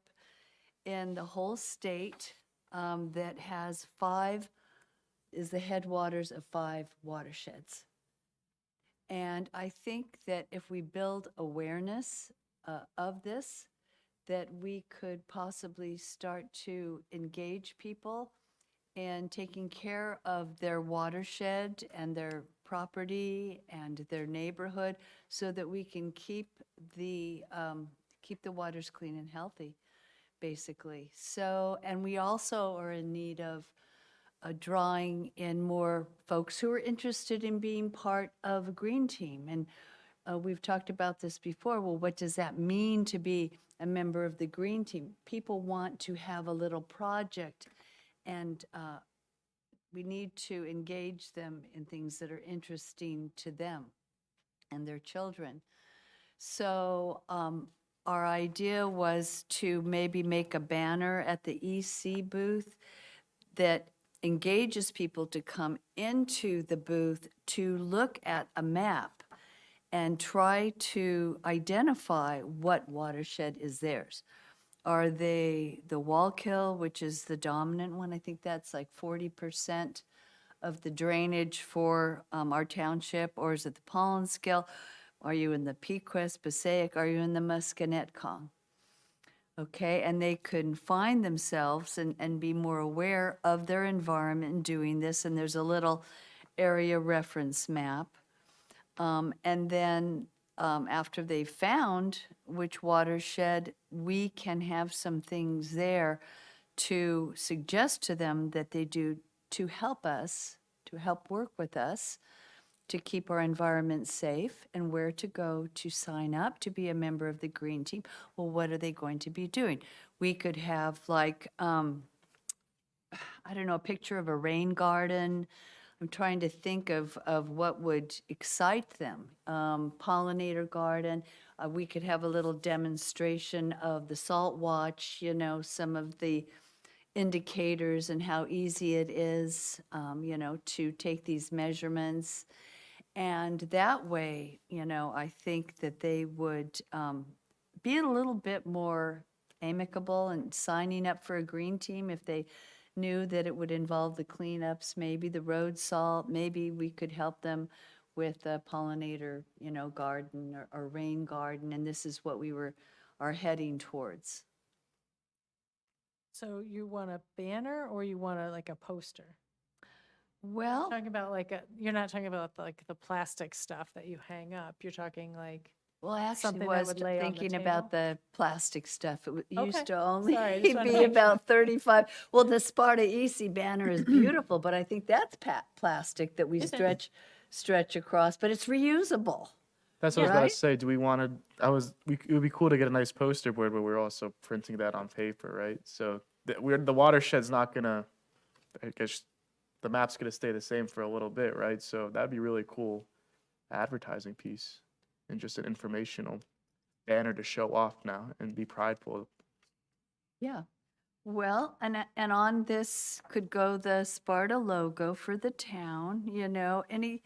in the whole state that has is the headwaters of 5 watersheds. And I think that if we build awareness of this, that we could possibly start to engage people in taking care of their watershed and their property and their neighborhood so that we can keep the waters clean and healthy, basically. So, and we also are in need of drawing in more folks who are interested in being part of a green team. And we've talked about this before. Well, what does that mean to be a member of the green team? People want to have a little project, and we need to engage them in things that are interesting to them and their children. So our idea was to maybe make a banner at the EC booth that engages people to come into the booth to look at a map and try to identify what watershed is theirs. Are they the Wallkill, which is the dominant one? I think that's like 40% of the drainage for our township. Or is it the Pollenskill? Are you in the Pequest, Passaic? Are you in the Musconetcong? Okay, and they can find themselves and be more aware of their environment in doing this. And there's a little area reference map. And then after they've found which watershed, we can have some things there to suggest to them that they do to help us, to help work with us, to keep our environment safe, and where to go to sign up to be a member of the green team. Well, what are they going to be doing? We could have like, I don't know, a picture of a rain garden. I'm trying to think of what would excite them. Pollinator garden. We could have a little demonstration of the Salt Watch, you know, some of the indicators and how easy it is, you know, to take these measurements. And that way, you know, I think that they would be a little bit more amicable and signing up for a green team if they knew that it would involve the cleanups, maybe the road salt, maybe we could help them with a pollinator, you know, garden or rain garden, and this is what we are heading towards. So you want a banner or you want like a poster? Well, Talking about you're not talking about like the plastic stuff that you hang up. You're talking like, I actually something that was would lay on the thinking about table? the plastic stuff. It Okay. used to only Sorry, I just wanted to be make sure. about 35. Well, the Sparta EC banner is beautiful, but I think that's plastic that we Is it? stretch across, but it's reusable. That's what I was about Right? to say. Do we want to, it would be cool to get a nice poster board where we're also printing that on paper, right? So the watershed's not gonna, I guess, the map's gonna stay the same for a little bit, right? So that'd be really cool advertising piece and just an informational banner to show off now and be prideful. Yeah. Well, and on this could go the Sparta logo for the town, you know, and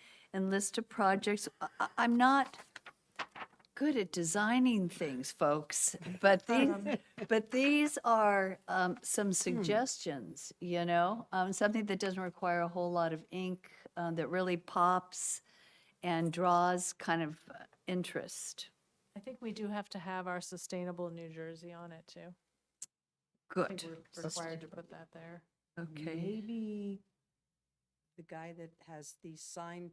list of projects. I'm not good at designing things, folks, but these are some suggestions, you know, something that doesn't require a whole lot of ink, that really pops and draws kind of interest. I think we do have to have our sustainable New Jersey on it too. I Good. think we're required to put that there. Okay. Maybe the guy that has the sign,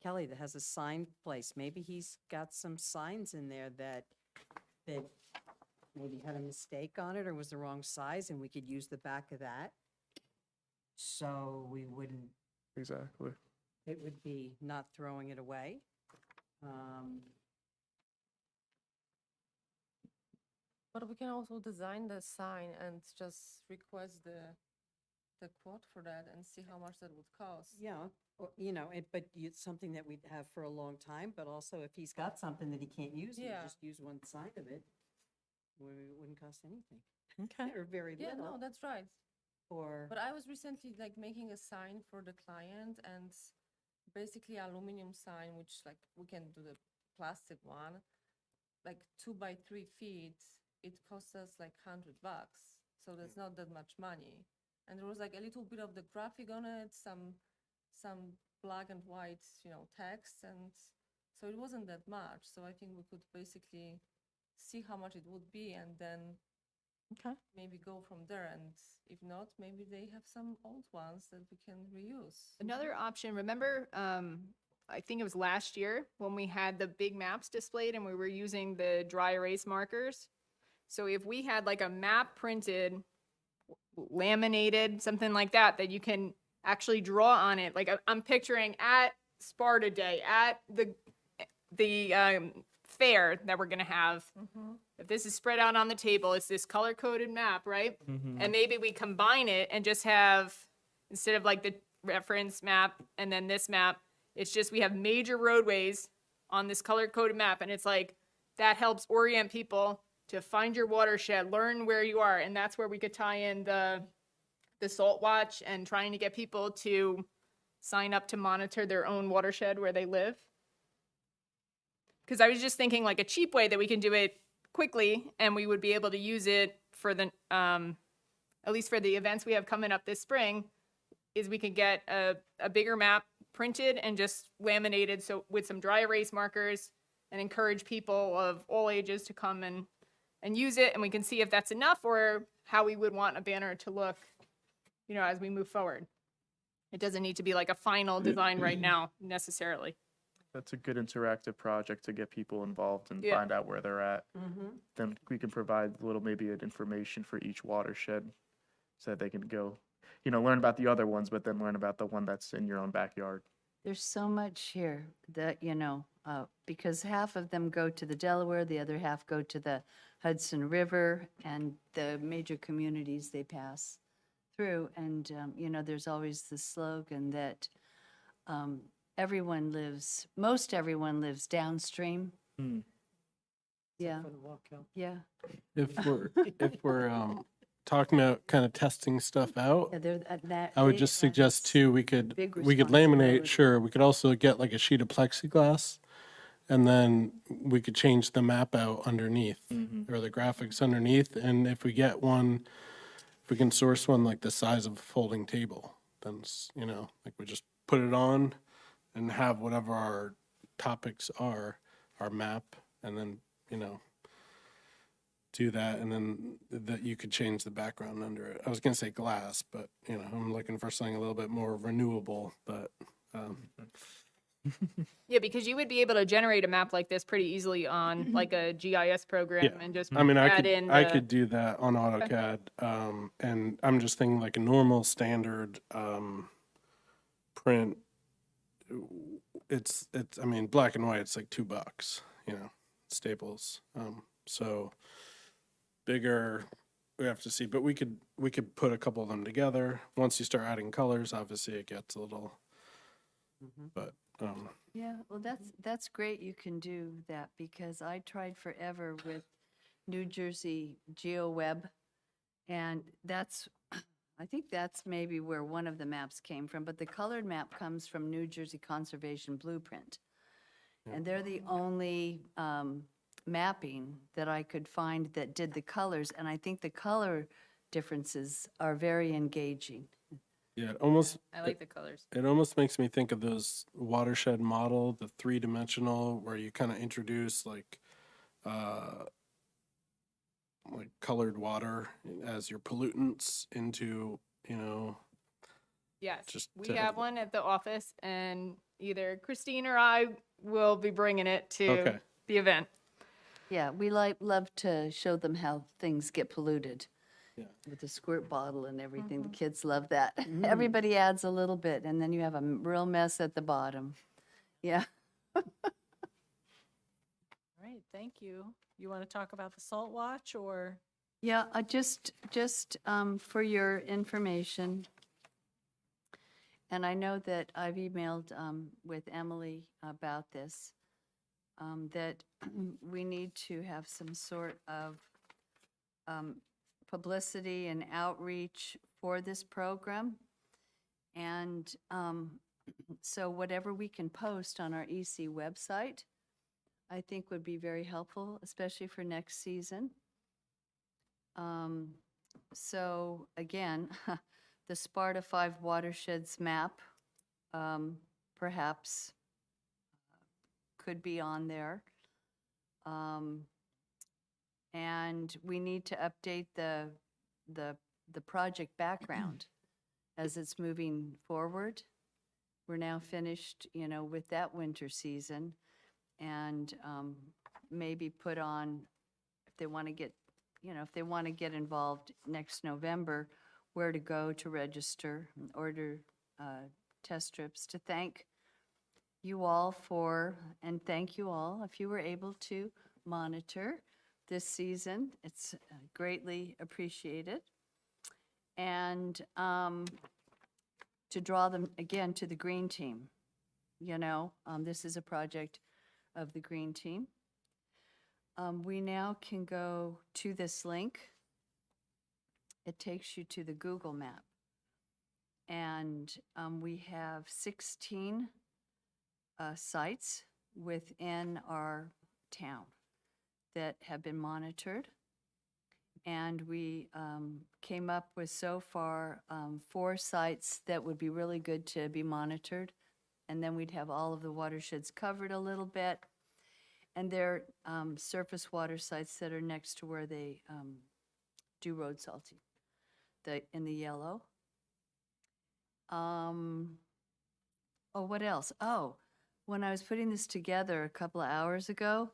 Kelly, that has a sign place, maybe he's got some signs in there that maybe had a mistake on it or was the wrong size, and we could use the back of that. So we wouldn't, Exactly. it would be not throwing it away. But we can also design the sign and just request the quote for that and see how much that would cost. Yeah, or, you know, but it's something that we'd have for a long time, but also if he's got something that he can't use, he Yeah. just use one side of it. It wouldn't cost anything, Okay. or very Yeah, no, little, that's right. or, But I was recently like making a sign for the client and basically aluminum sign, which like we can do the plastic one, like 2 by 3 feet. It costs us like $100, so that's not that much money. And there was like a little bit of the graphic on it, some black and white, text, and so it wasn't that much. So I think we could basically see how much it would be and then Okay. maybe go from there. And if not, maybe they have some old ones that we can reuse. Another option, remember, I think it was last year when we had the big maps displayed and we were using the dry erase markers. So if we had like a map printed, laminated, something like that, that you can actually draw on it. Like I'm picturing at Sparta Day, at the fair that we're gonna have. If this is spread out on the table, it's this color coded map, right? And maybe we combine it and just have, instead of like the reference map and then this map, it's just we have major roadways on this color coded map, and it's like that helps orient people to find your watershed, learn where you are, and that's where we could tie in the Salt Watch and trying to get people to sign up to monitor their own watershed where they live. Because I was just thinking like a cheap way that we can do it quickly, and we would be able to use it for the at least for the events we have coming up this spring, is we could get a bigger map printed and just laminated, so with some dry erase markers, and encourage people of all ages to come and use it, and we can see if that's enough or how we would want a banner to look, as we move forward. It doesn't need to be like a final design right now necessarily. That's a good interactive project to get people involved and Yeah. find out where they're at. Mhm. Then we can provide a little, maybe an information for each watershed so that they can go, learn about the other ones, but then learn about the one that's in your own backyard. There's so much here that, because half of them go to the Delaware, the other half go to the Hudson River and the major communities they pass through. And, there's always the slogan that most everyone lives downstream. Yeah, yeah. If we're talking about kind of testing stuff out, Yeah, that. I would just suggest too, we could big laminate, responsibility. sure, we could also get like a sheet of plexiglass. And then we could change the map out underneath or the graphics underneath. And if we get one, if we can source one like the size of a folding table, then, like we just put it on and have whatever our topics are, our map, and then, do that. And then that you could change the background under it. I was going to say glass, but, I'm looking for something a little bit more renewable, but, Yeah, because you would be able to generate a map like this pretty easily on like a GIS program Yeah. and just I mean, add in I the- could do that on AutoCAD, and I'm just thinking like a normal standard, print. It's, I mean, black and white, it's like $2, Staples. So bigger, we have to see, but we could put a couple of them together. Once you start adding colors, obviously it gets a little, but, Yeah, well, that's great you can do that, because I tried forever with New Jersey GeoWeb, and I think that's maybe where one of the maps came from, but the colored map comes from New Jersey Conservation Blueprint. And they're the only mapping that I could find that did the colors, and I think the color differences are very engaging. yeah, I like the colors. it almost makes me think of those watershed model, the 3-dimensional, where you kind of introduce like colored water as your pollutants into, Yes, Just we to have have- one at the office, and either Christine or I will be bringing it to Okay. the event. Yeah, we love to show them how things get polluted. Yeah. With the squirt bottle and everything. The kids love that. Everybody adds a little bit, and then you have a real mess at the bottom. Yeah. right, thank you. You want to talk about the Salt Watch or? Yeah, just for your information, and I know that I've emailed with Emily about this, that we need to have some sort of publicity and outreach for this program. And so whatever we can post on our EC website, I think would be very helpful, especially for next season. So again, the Sparta 5 watersheds map perhaps could be on there. And we need to update the project background as it's moving forward. We're now finished, with that winter season, and maybe put on, if they want to get, if they want to get involved next November, where to go to register, and order test strips. To thank you all and thank you all if you were able to monitor this season. It's greatly appreciated. And to draw them again to the Green Team. This is a project of the Green Team. We now can go to this link. It takes you to the Google map. And we have 16 sites within our town that have been monitored. And we came up with so far 4 sites that would be really good to be monitored. And then we'd have all of the watersheds covered a little bit. And they're surface water sites that are next to where they do road salting, in the yellow. What else? When I was putting this together a couple of hours ago,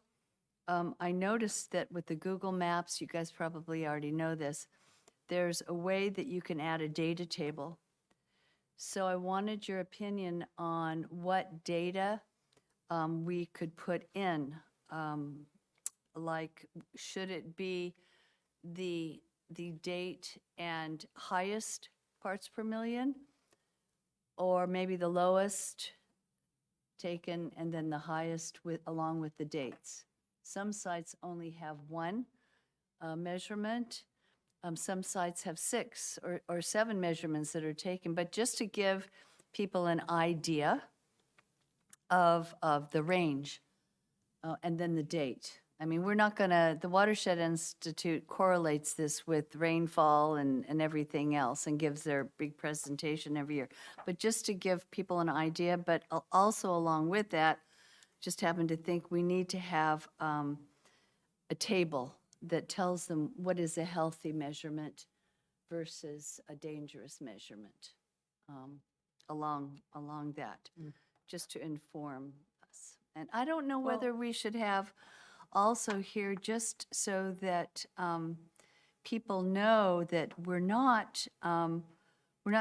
I noticed that with the Google Maps, you guys probably already know this, there's a way that you can add a data table. So I wanted your opinion on what data we could put in. Like, should it be the date and highest parts per million? Or maybe the lowest taken and then the highest along with the dates? Some sites only have 1 measurement. Some sites have 6 or 7 measurements that are taken. But just to give people an idea of the range and then the date. I mean, we're not going to, the Watershed Institute correlates this with rainfall and everything else and gives their big presentation every year. But just to give people an idea, but also along with that, just happen to think we need to have a table that tells them what is a healthy measurement versus a dangerous measurement along that, just to inform us. And I don't know whether we should have also here, just so that people know that we're not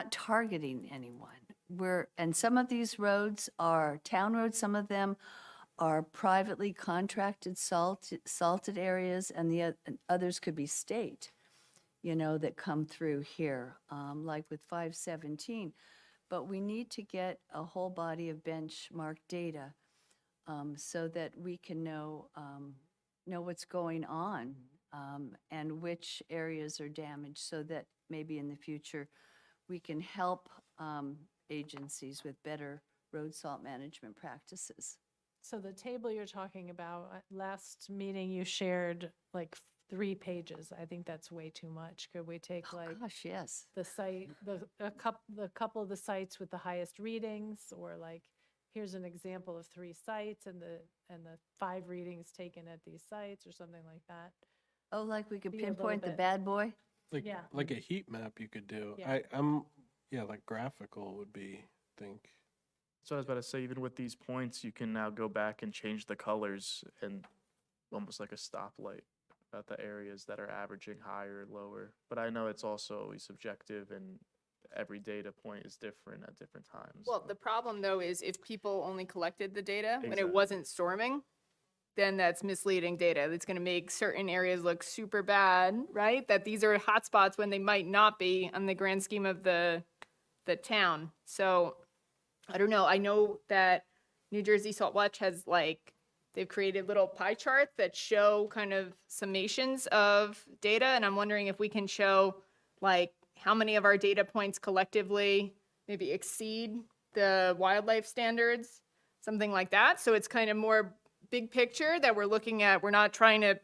targeting anyone. And some of these roads are town roads, some of them are privately contracted salted areas, and the others could be state, that come through here, like with 517. But we need to get a whole body of benchmark data so that we can know what's going on and which areas are damaged, so that maybe in the future we can help agencies with better road salt management practices. So the table you're talking about, last meeting you shared like 3 pages. I think that's way too much. Could we take Gosh, yes. the site, the couple of the sites with the highest readings, or like, here's an example of 3 sites and the 5 readings taken at these sites, or something like that? Oh, like we could Be a little pinpoint the bit- bad boy? Yeah. Like a heat map you could do. Yeah. Like graphical would be, I think. So I was about to say, even with these points, you can now go back and change the colors and almost like a stoplight about the areas that are averaging higher or lower. But I know it's also always subjective and every data point is different at different times. Well, the problem though is if people only collected the data when it Exactly. wasn't storming, then that's misleading data. It's going to make certain areas look super bad, right? That these are hotspots when they might not be on the grand scheme of the town. So I don't know. I know that New Jersey Salt Watch has they've created little pie charts that show kind of summations of data. And I'm wondering if we can show how many of our data points collectively maybe exceed the wildlife standards, something like that. So it's kind of more big picture that we're looking at. We're not trying to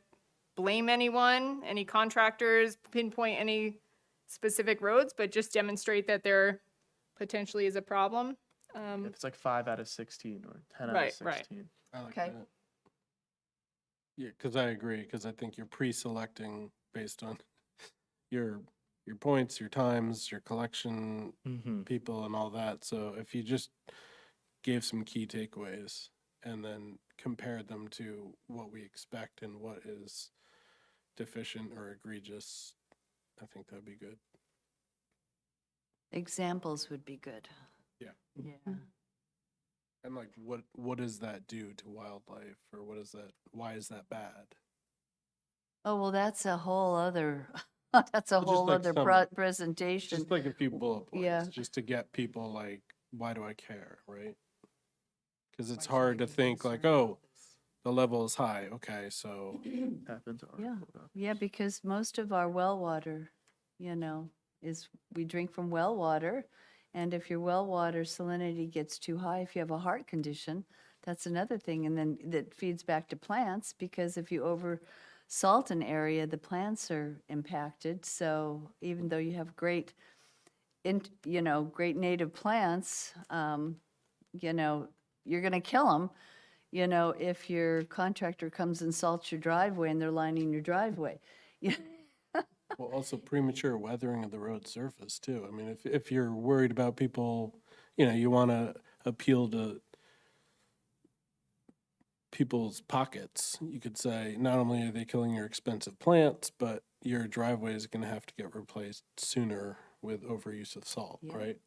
blame anyone, any contractors, pinpoint any specific roads, but just demonstrate that there potentially is a problem. If it's like 5 out of 16 or 10 out of Right, 16. right. I like Okay. that. Yeah, because I agree, because I think you're pre-selecting based on your points, your times, your collection Mm-hmm. people and all that. So if you just gave some key takeaways and then compared them to what we expect and what is deficient or egregious, I think that'd be good. Examples would be good. Yeah. Yeah. And like, what does that do to wildlife, or what is that? Why is that bad? Oh, well, that's a whole other, that's a Well, just whole like other some- presentation. Just like a few bullet points, Yeah. just to get people like, why do I care, right? Because it's hard to think like, oh, the level is high. Okay, so Happens. Yeah. Yeah, because most of our well water, is, we drink from well water. And if your well water salinity gets too high, if you have a heart condition, that's another thing. And then that feeds back to plants, because if you over salt an area, the plants are impacted. So even though you have great native plants, you're going to kill them, if your contractor comes and salts your driveway and they're lining your driveway. well, also premature weathering of the road surface too. I mean, if you're worried about people, you want to appeal to people's pockets, you could say not only are they killing your expensive plants, but your driveway is going to have to get replaced sooner with overuse of salt, Yeah. right?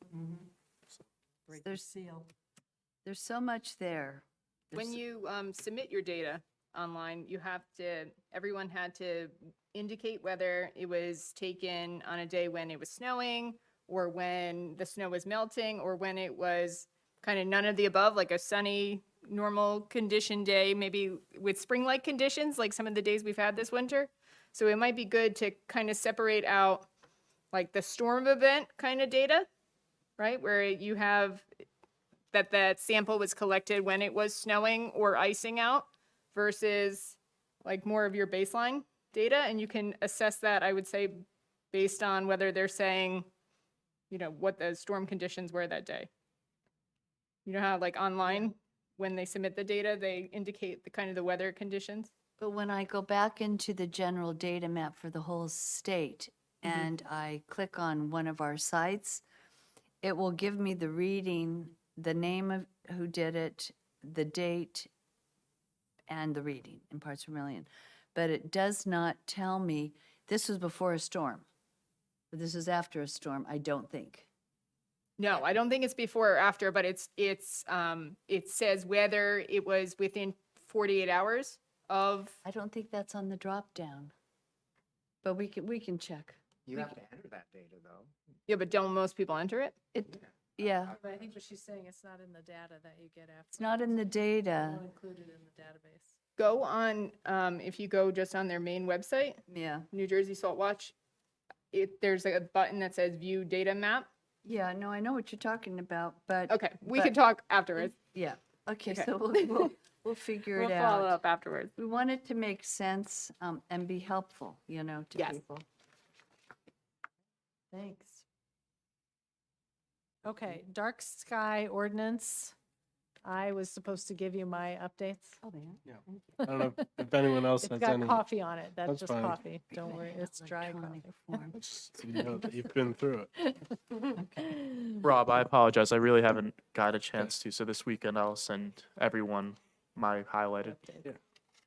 There's so much there. When you submit your data online, everyone had to indicate whether it was taken on a day when it was snowing, or when the snow was melting, or when it was kind of none of the above, like a sunny, normal condition day, maybe with spring-like conditions, like some of the days we've had this winter. So it might be good to kind of separate out like the storm event kind of data, right? Where you have that sample was collected when it was snowing or icing out, versus like more of your baseline data. And you can assess that, I would say, based on whether they're saying, what the storm conditions were that day. You know how like online, when they submit the data, they indicate the kind of the weather conditions? But when I go back into the general data map for the whole state and I click on one of our sites, it will give me the reading, the name of who did it, the date, and the reading in parts per million. But it does not tell me, this was before a storm. But this is after a storm, I don't think. No, I don't think it's before or after, but it says whether it was within 48 hours of, I don't think that's on the drop down. But we can check. You have to enter that data though. yeah, but don't most people enter it? Yeah, But I think what she's saying, it's not in the data that you get after. it's not in the data. Not included in the database. Go on, if you go just on their main website, Yeah, New Jersey Salt Watch, there's a button that says View Data Map. yeah, no, I know what you're talking about, but. Okay, we but- can talk afterwards. Yeah, okay, Okay. so we'll figure We'll it follow out. up afterwards. We want it to make sense and be helpful, to Yes. people. Thanks. Okay, dark sky ordinance. I was supposed to give you my updates. Oh, there. I don't know if anyone else It's has got any. coffee on it. That's That's just fine. coffee. Don't worry, it's dry Electronic coffee. form. So you know that you've been through it. Rob, I apologize. I really haven't got a chance to. So this weekend I'll send everyone my highlighted.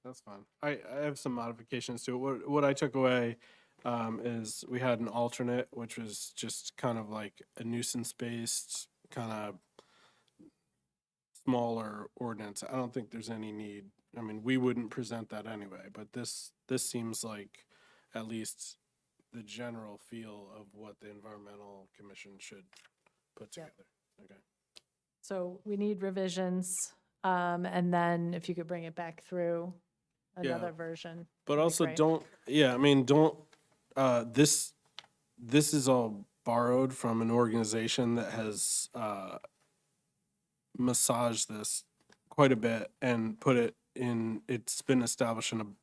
That's fine. I have some modifications to it. What I took away is we had an alternate, which was just kind of like a nuisance-based kind of smaller ordinance, I don't think there's any need. I mean, we wouldn't present that anyway, but this seems like at least the general feel of what the Environmental Commission should put Yep. together. Okay. So we need revisions, and then if you could bring it back through another version. But that'd be also great. don't, yeah, I mean, don't, this is all borrowed from an organization that has, massaged this quite a bit and put it in, it's been established in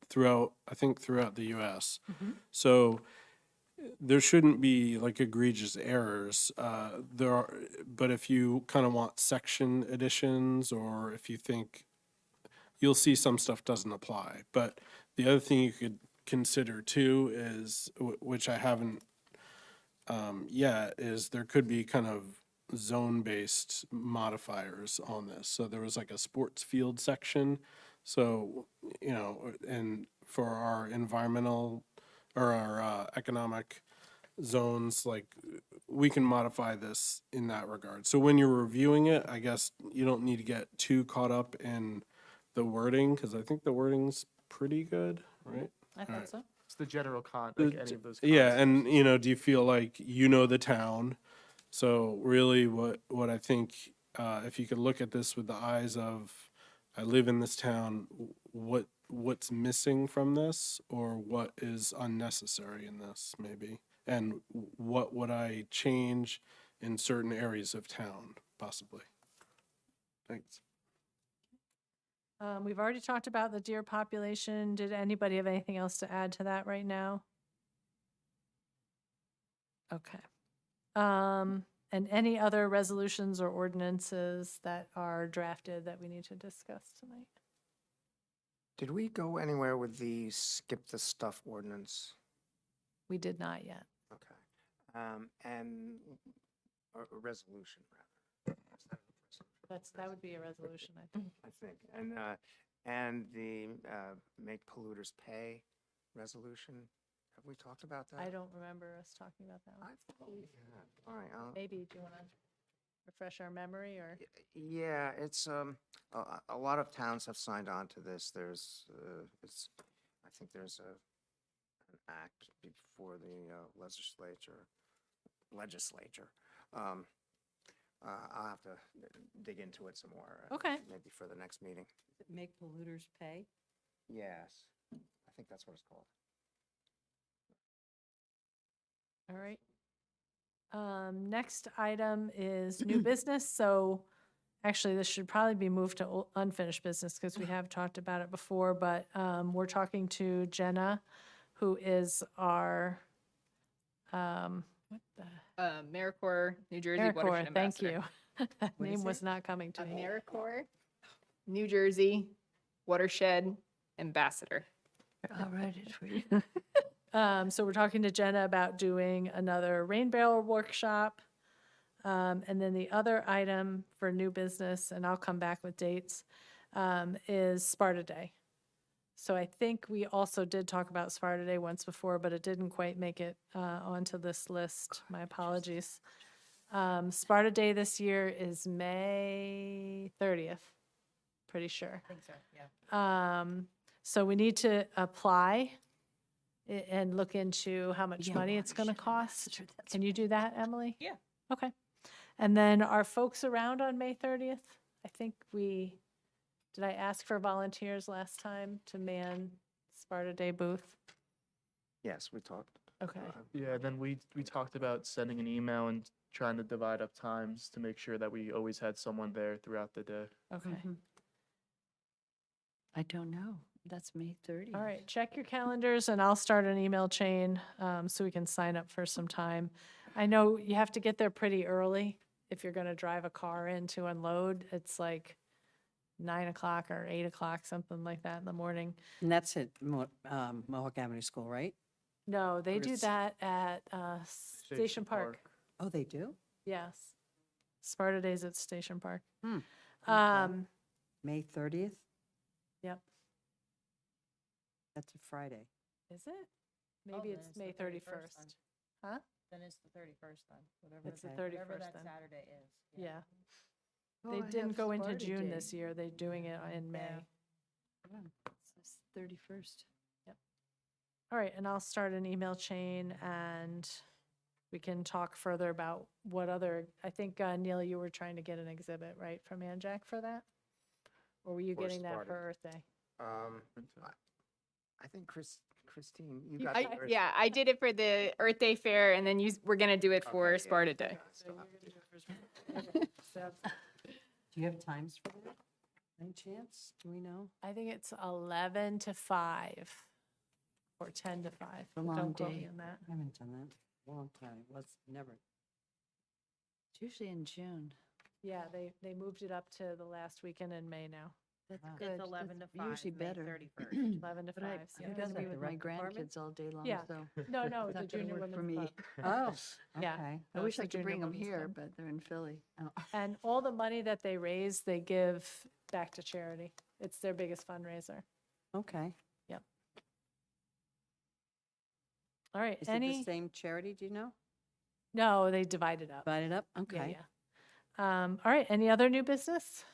throughout, I think throughout the US. So there shouldn't be like egregious errors. There are, but if you kind of want section additions, or if you think, you'll see some stuff doesn't apply. But the other thing you could consider too is, which I haven't yet, is there could be kind of zone-based modifiers on this. So there was like a sports field section. So, you know, and for our environmental or our economic zones, like we can modify this in that regard. So when you're reviewing it, I guess you don't need to get too caught up in the wording, because I think the wording's pretty good, right? I think so. It's the general like any of those. Yeah, concepts. and you know, do you feel like you know the town? So really what I think, if you could look at this with the eyes of, I live in this town, what's missing from this, or what is unnecessary in this maybe? And what would I change in certain areas of town possibly? Thanks. We've already talked about the deer population. Did anybody have anything else to add to that right now? Okay. And any other resolutions or ordinances that are drafted that we need to discuss tonight? Did we go anywhere with the skip the stuff ordinance? We did not yet. Okay. And a resolution, rather. Is that a resolution? That would be a resolution, I think. I think. And the make polluters pay resolution. Have we talked about that? I don't remember us talking about that I one. thought we had. All right. Maybe, do you want to refresh our memory, or? Yeah, it's a lot of towns have signed on to this. There's I think there's an act before the legislature. I'll have to dig into it some more. Okay. Maybe for the next meeting. Make polluters pay? Yes, I think that's what it's called. All right. Next item is new business. So actually, this should probably be moved to unfinished business because we have talked about it before, but we're talking to Jenna, who is our, what the? AmeriCorps, New Jersey Watershed AmeriCorps, thank Ambassador. you. That What is name was it? not coming to me. AmeriCorps, New Jersey Watershed Ambassador. I'll write it for you. So we're talking to Jenna about doing another rain barrel workshop. And then the other item for new business, and I'll come back with dates, is Sparta Day. So I think we also did talk about Sparta Day once before, but it didn't quite make it onto this list. My apologies. Sparta Day this year is May 30th, pretty sure. I think so, yeah. So we need to apply and look into how much money it's going to cost. Can you do that, Emily? Yeah. Okay. And then are folks around on May 30th? I think did I ask for volunteers last time to man Sparta Day booth? Yes, we talked. Okay. Yeah, then we talked about sending an email and trying to divide up times to make sure that we always had someone there throughout the day. Okay. I don't know. That's May 30th. All right, check your calendars and I'll start an email chain so we can sign up for some time. I know you have to get there pretty early if you're going to drive a car in to unload. It's like 9 o'clock or 8 o'clock, something like that in the morning. And that's at Mohawk Avenue School, right? No, they Or do is- that at Station Park. Oh, they do? Yes. Sparta Days at Station Park. Hmm, May 30th? Yep. That's a Friday. Is it? Oh, Maybe then it's it's the May 31st 31st. then. Huh? Then it's the 31st then, whatever. It's the Okay. Whatever 31st that then. Saturday is. Yeah. They didn't go into June this year. They're doing it in May. 31st. All right, and I'll start an email chain and we can talk further about what other, I think, Neil, you were trying to get an exhibit, right, from Anjac for that? Or were you For getting that Sparta. for Earth Day? I think Christine, you You- got the Earth- Yeah, I did it for the Earth Day fair, and then we're gonna do it for Sparta Day. Do you have times for that? Any chance? Do we know? I think it's 11 to 5 or 10 to 5. A but long don't quote me day. on that. I haven't done that in a long time. Was never. It's usually in June. Yeah, they moved it up to the last weekend in May now, That's Wow. good. It's 11 to 5, Usually May better. 31st. 11 to But I, 5. so I'm yeah. gonna be the with my rec department? grandkids all day long, Yeah. so. No, no, it's the not gonna Junior work for Women's me. Club. Oh, Yeah. okay. I No, wish it's I the could Junior bring them Women's here, Club. but they're in Philly. Oh. And all the money that they raise, they give back to charity. It's their biggest fundraiser. Okay. All right, Is it the same charity, do you know? No, they divide it up. Divide it up? Yeah, Okay. yeah. All right, any other new business?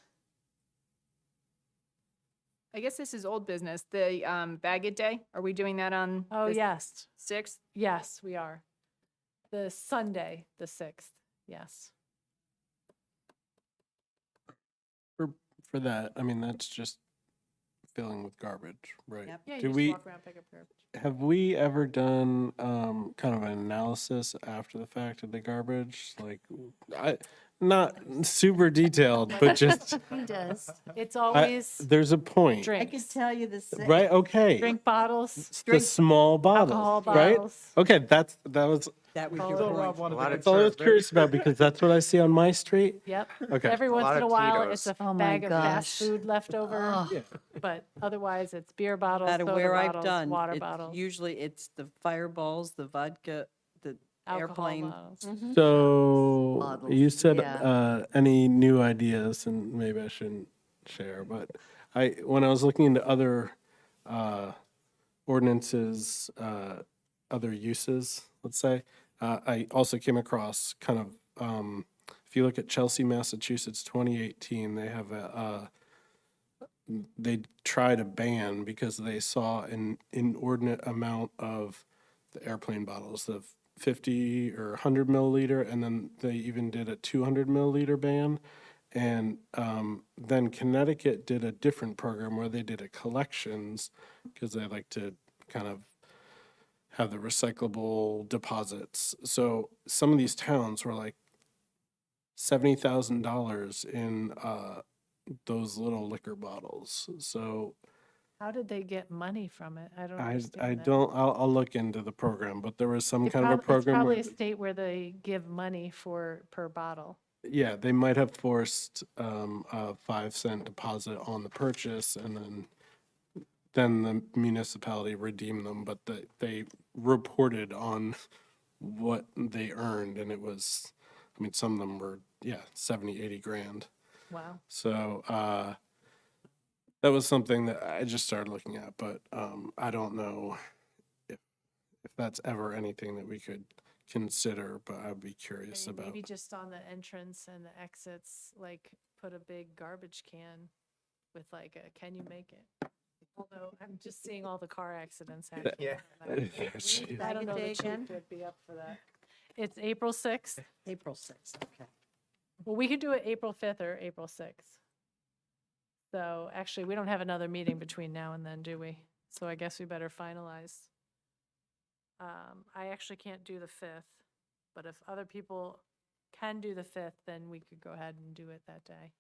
I guess this is old business, the Baggett Day. Are we doing that on? Oh, the yes, 6th? yes, we are. The Sunday, the 6th, yes. For that, I mean, that's just filling with garbage, right? Yep. Yeah, you Do just we, walk around, pick up garbage. have we ever done kind of an analysis after the fact of the garbage? Like, not super detailed, but just, He does. It's always there's a point, I could drinks, tell you the same. right? Okay. drink bottles, It's the small alcohol bottles, right? bottles. Okay, that was, That was Call your it point. A lot of that's all I was tur- curious about because that's what I see on my street. Yep. Okay. Every once lot in a of while, Tito's. it's a Oh my bag of fast gosh. food left over, Yeah. but otherwise it's beer No bottles, matter soda where I've bottles, done, water it's bottles, usually it's the fireballs, the vodka, the alcohol airplane. bottles. So Bottles, you said yeah. any new ideas, and maybe I shouldn't share, but when I was looking into other ordinances, other uses, let's say, I also came across kind of if you look at Chelsea, Massachusetts, 2018, they have they tried a ban because they saw an inordinate amount of the airplane bottles, the 50 or 100 milliliter, and then they even did a 200 milliliter ban. And then Connecticut did a different program where they did a collections because they like to kind of have the recyclable deposits. So some of these towns were like $70,000 in those little liquor bottles. So How did they get money from it? I don't I understand that. don't, I'll look into the program, but there was some It kind of a It's program probably where, a state where they give money per bottle. yeah, they might have forced a 5-cent deposit on the purchase and then the municipality redeemed them, but they reported on what they earned and it was, I mean, some of them were, 70, 80 grand. Wow. So that was something that I just started looking at, but I don't know if that's ever anything that we could consider, but I'd be curious about. Maybe just on the entrance and the exits, like put a big garbage can with like a, can you make it? Although I'm just seeing all the car accidents happening. Yeah. Jeez. I don't know Day the chief again? would be up for that. It's April 6th. April 6th, okay. Well, we could do it April 5th or April 6th. So actually, we don't have another meeting between now and then, do we? So I guess we better finalize. I actually can't do the 5th, but if other people can do the 5th, then we could go ahead and do it that day.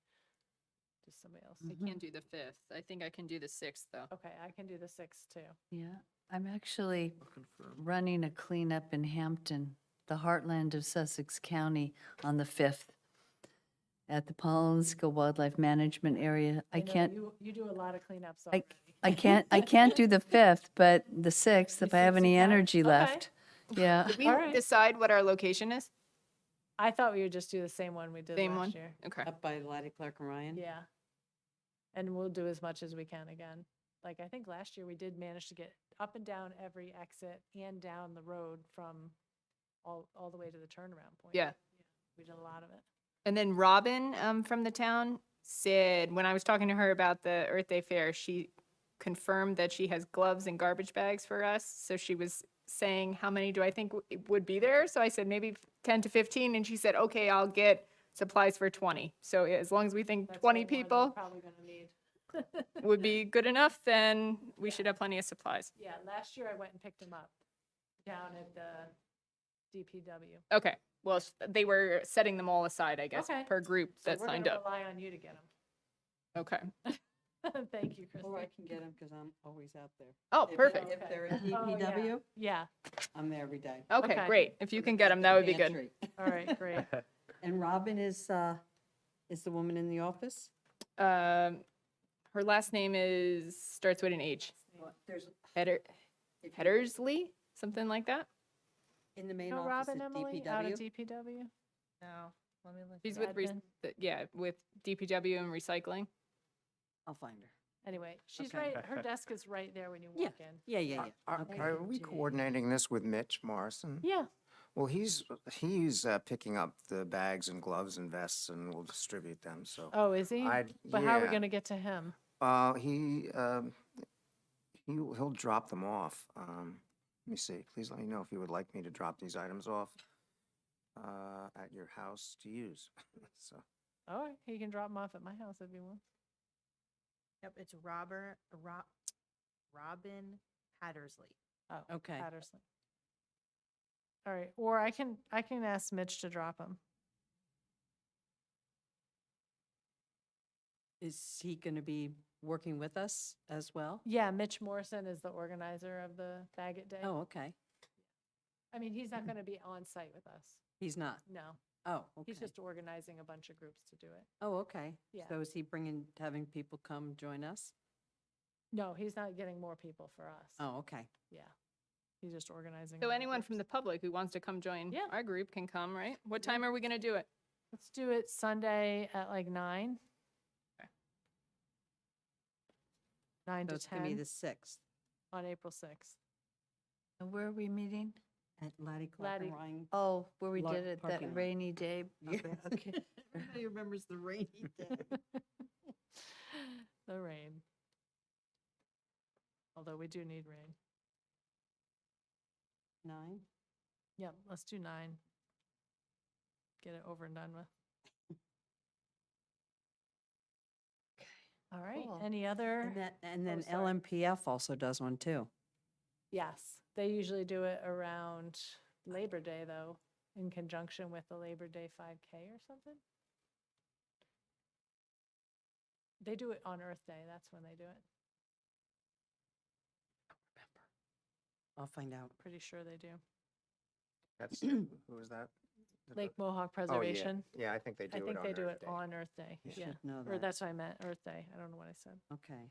Just somebody else. I can't do the 5th. I think I can do the 6th, though. Okay, I can do the 6th too. Yeah, I'm actually running a cleanup in Hampton, the heartland of Sussex County, on the 5th at the Pollenska Wildlife Management Area. I know can't, You do a lot of cleanups I, already. I can't do the 5th, but the 6th, if I have 6th any you can? energy Okay. left. Yeah. Did we All right. decide what our location is? I thought we would just do the same one we did Same last one? year. Okay. Up by Lottie Clark and Ryan? Yeah. And we'll do as much as we can again. Like, I think last year we did manage to get up and down every exit and down the road from all the way to the turnaround point. Yeah. We did a lot of it. And then Robin from the town said, when I was talking to her about the Earth Day Fair, she confirmed that she has gloves and garbage bags for us. So she was saying, how many do I think would be there? So I said, maybe 10 to 15. And she said, okay, I'll get supplies for 20. So as long as we think That's 20 way more than we're people Probably gonna need. would be good enough, then we should have plenty of supplies. Yeah, last year I went and picked them up down at the DPW. Okay, well, they were setting them all aside, I guess, Okay. per group So that we're signed gonna up. rely on you to get Okay. them. Thank you, Christine. Or I can get them because I'm always out there. Oh, If- perfect. If they're at Oh, yeah. DPW, Yeah, I'm there every day. Okay, Okay. great. If you can get them, that would be good. Pantry. all right, great. And Robin is the woman in the office? Her last name starts with an H. There's, Heddersley, something like that. in the main No office Robin, at Emily, out of DPW? DPW? No, let me look. She's it with, up. Admin. yeah, with DPW and recycling. I'll find her. Anyway, she's Okay. right, her desk is right there when you Yeah. walk in. Yeah. Are Okay. are we coordinating this with Mitch Morrison? Yeah, Well, he's picking up the bags and gloves and vests and will distribute them, so. oh, is he? But how are we yeah. gonna get to him? He'll drop them off. Let me see, please let me know if you would like me to drop these items off at your house to use. So, All right, he can drop them off at my house if he wants. Yep, it's Robin Hattersley. Oh, Okay. Patterson. All right, or I can ask Mitch to drop them. Is he going to be working with us as well? Yeah, Mitch Morrison is the organizer of the Bag It Day. Oh, okay. I mean, he's not gonna be on site with us. He's not? No, Oh, okay. he's just organizing a bunch of groups to do it. Oh, okay. Yeah. So is he having people come join us? No, he's not getting more people for us. Oh, okay. Yeah, he's just organizing. So all the anyone from the groups. public who wants to come join Yeah. our group can come, right? What Yeah. time are we gonna do it? Let's do it Sunday at like 9. Okay. 9 So to it's going to be 10 the 6th on April 6th. And where are we meeting? at Laddie Clark and Laddie. Ryan. Oh, where we Lot did it that parking lot. rainy day. Yeah. Okay. Everybody remembers the rainy day. The rain. Although we do need rain. 9? Yep, let's do 9. Get it over and done with. All right, Cool. any other? And then sorry. LMPF also does one too. Yes, they usually do it around Labor Day, though, in conjunction with the Labor Day 5K or something. They do it on Earth Day, that's when they do it. I'll find out. Pretty sure they do. that's, who is that? Lake Mohawk Oh, yeah. Preservation. Yeah, I think they do I it think on they do Earth it Day. on Earth Day, You yeah. should know Or that. that's what I meant, Earth Day. I don't know what I said. Okay.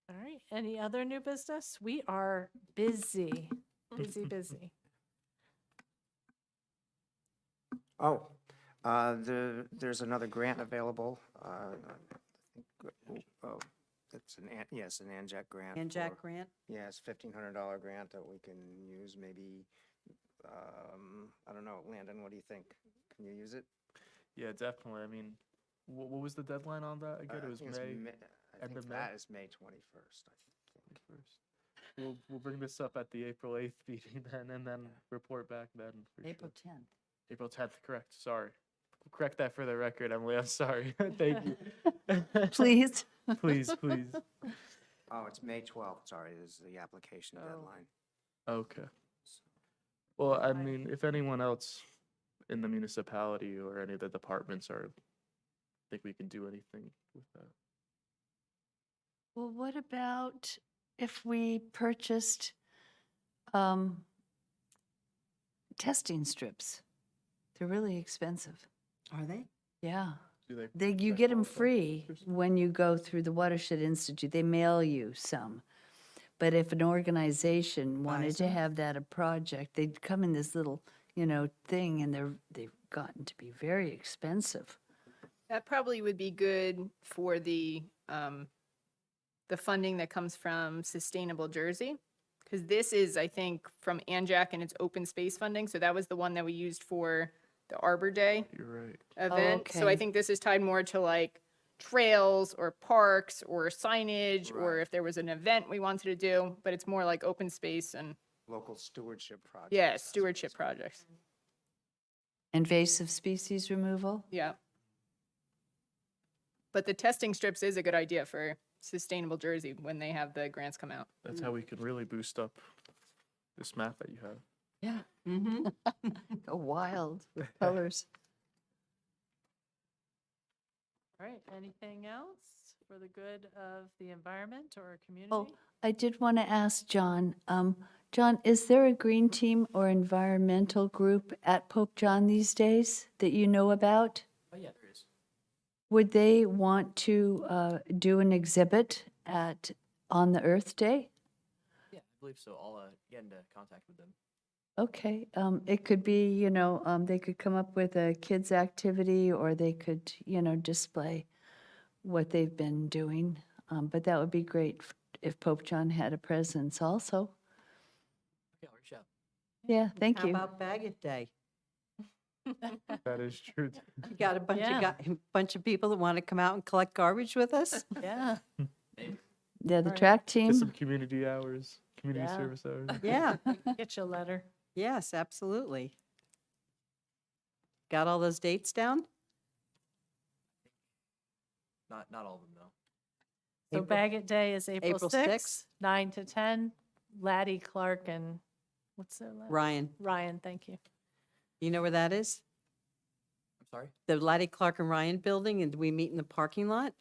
All right, any other new business? We are busy, busy. Oh, there's another grant available. I think, oh, it's yes, an ANJAC grant. And Jack for- Grant? Yeah, it's $1,500 grant that we can use maybe, I don't know, Landon, what do you think? Can you use it? Yeah, definitely. I mean, what was the deadline on that again? It was I think it's May I end think of May? that is May 21st, I think. 1st. We'll bring this up at the April 8th meeting then, and then report back then. for April sure. 10th. April 10th, correct. Sorry. Correct that for the record, Emily. I'm sorry. Thank you. Please. Please, please. Oh, it's May 12th, sorry, is the application Oh. deadline. Okay. Well, I mean, if anyone else in the municipality or any of the departments think we can do anything with that. Well, what about if we purchased testing strips? They're really expensive. Are they? Yeah. Do they? You check get them all of free when you go through the Watershed Institute. They mail you some. But if an organization wanted to them? have that a project, they'd come in this little, thing, and they've gotten to be very expensive. That probably would be good for the funding that comes from Sustainable Jersey. Because this is, I think, from ANJAC and its open space funding. So that was the one that we used for the Arbor Day You're right. event. So I okay. think this is tied more to like trails or parks or signage, or Right. if there was an event we wanted to do, but it's more like open space and, Local stewardship project. yeah, stewardship projects. Invasive species removal? Yeah. But the testing strips is a good idea for Sustainable Jersey when they have the grants come out. That's how we can really boost up this map that you have. Yeah. Mm-hmm. Go wild with colors. All right, anything else for the good of the environment or community? Oh, I did want to ask John, John, is there a green team or environmental group at Pope John these days that you know about? Oh, yeah, there is. Would they want to do an exhibit on the Earth Day? Yeah, I believe so. I'll get into contact with them. Okay, it could be, they could come up with a kids' activity, or they could, display what they've been doing. But that would be great if Pope John had a presence also. Okay, I'll reach out. Yeah, thank How you. about Bagot Day? That is true. You got a bunch Yeah. of bunch of people that want to come out and collect garbage with us? Yeah. Yeah, the Right. track Get some team. community hours, community Yeah. service hours. Yeah, Get you a letter. yes, absolutely. Got all those dates down? Not all of them, though. So April- Bagot Day is April April 6th, 6th. 9 to 10. Laddie, Clark, and what's their last? Ryan, Ryan, thank you. you know where that is? I'm sorry? The Laddie Clark and Ryan building, and we meet in the parking lot?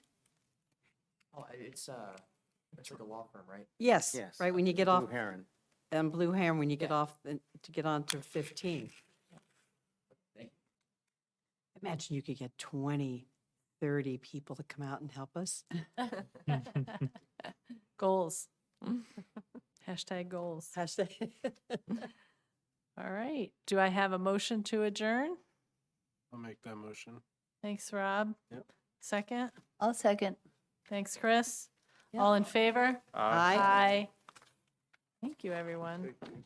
Oh, it's like a law firm, right? Yes, Yes. right, when you get Blue off, Heron. Blue Heron, when you get Yeah. off, to get on to 15. Thank you. Imagine you could get 20, 30 people to come out and help us. Goals. Hashtag goals. Hashtag- All right. Do I have a motion to adjourn? I'll make that motion. Thanks, Rob. Yep. Second. I'll second. Thanks, Chris. Yeah. All in favor? Aye. Aye. Thank you, everyone. Thank you.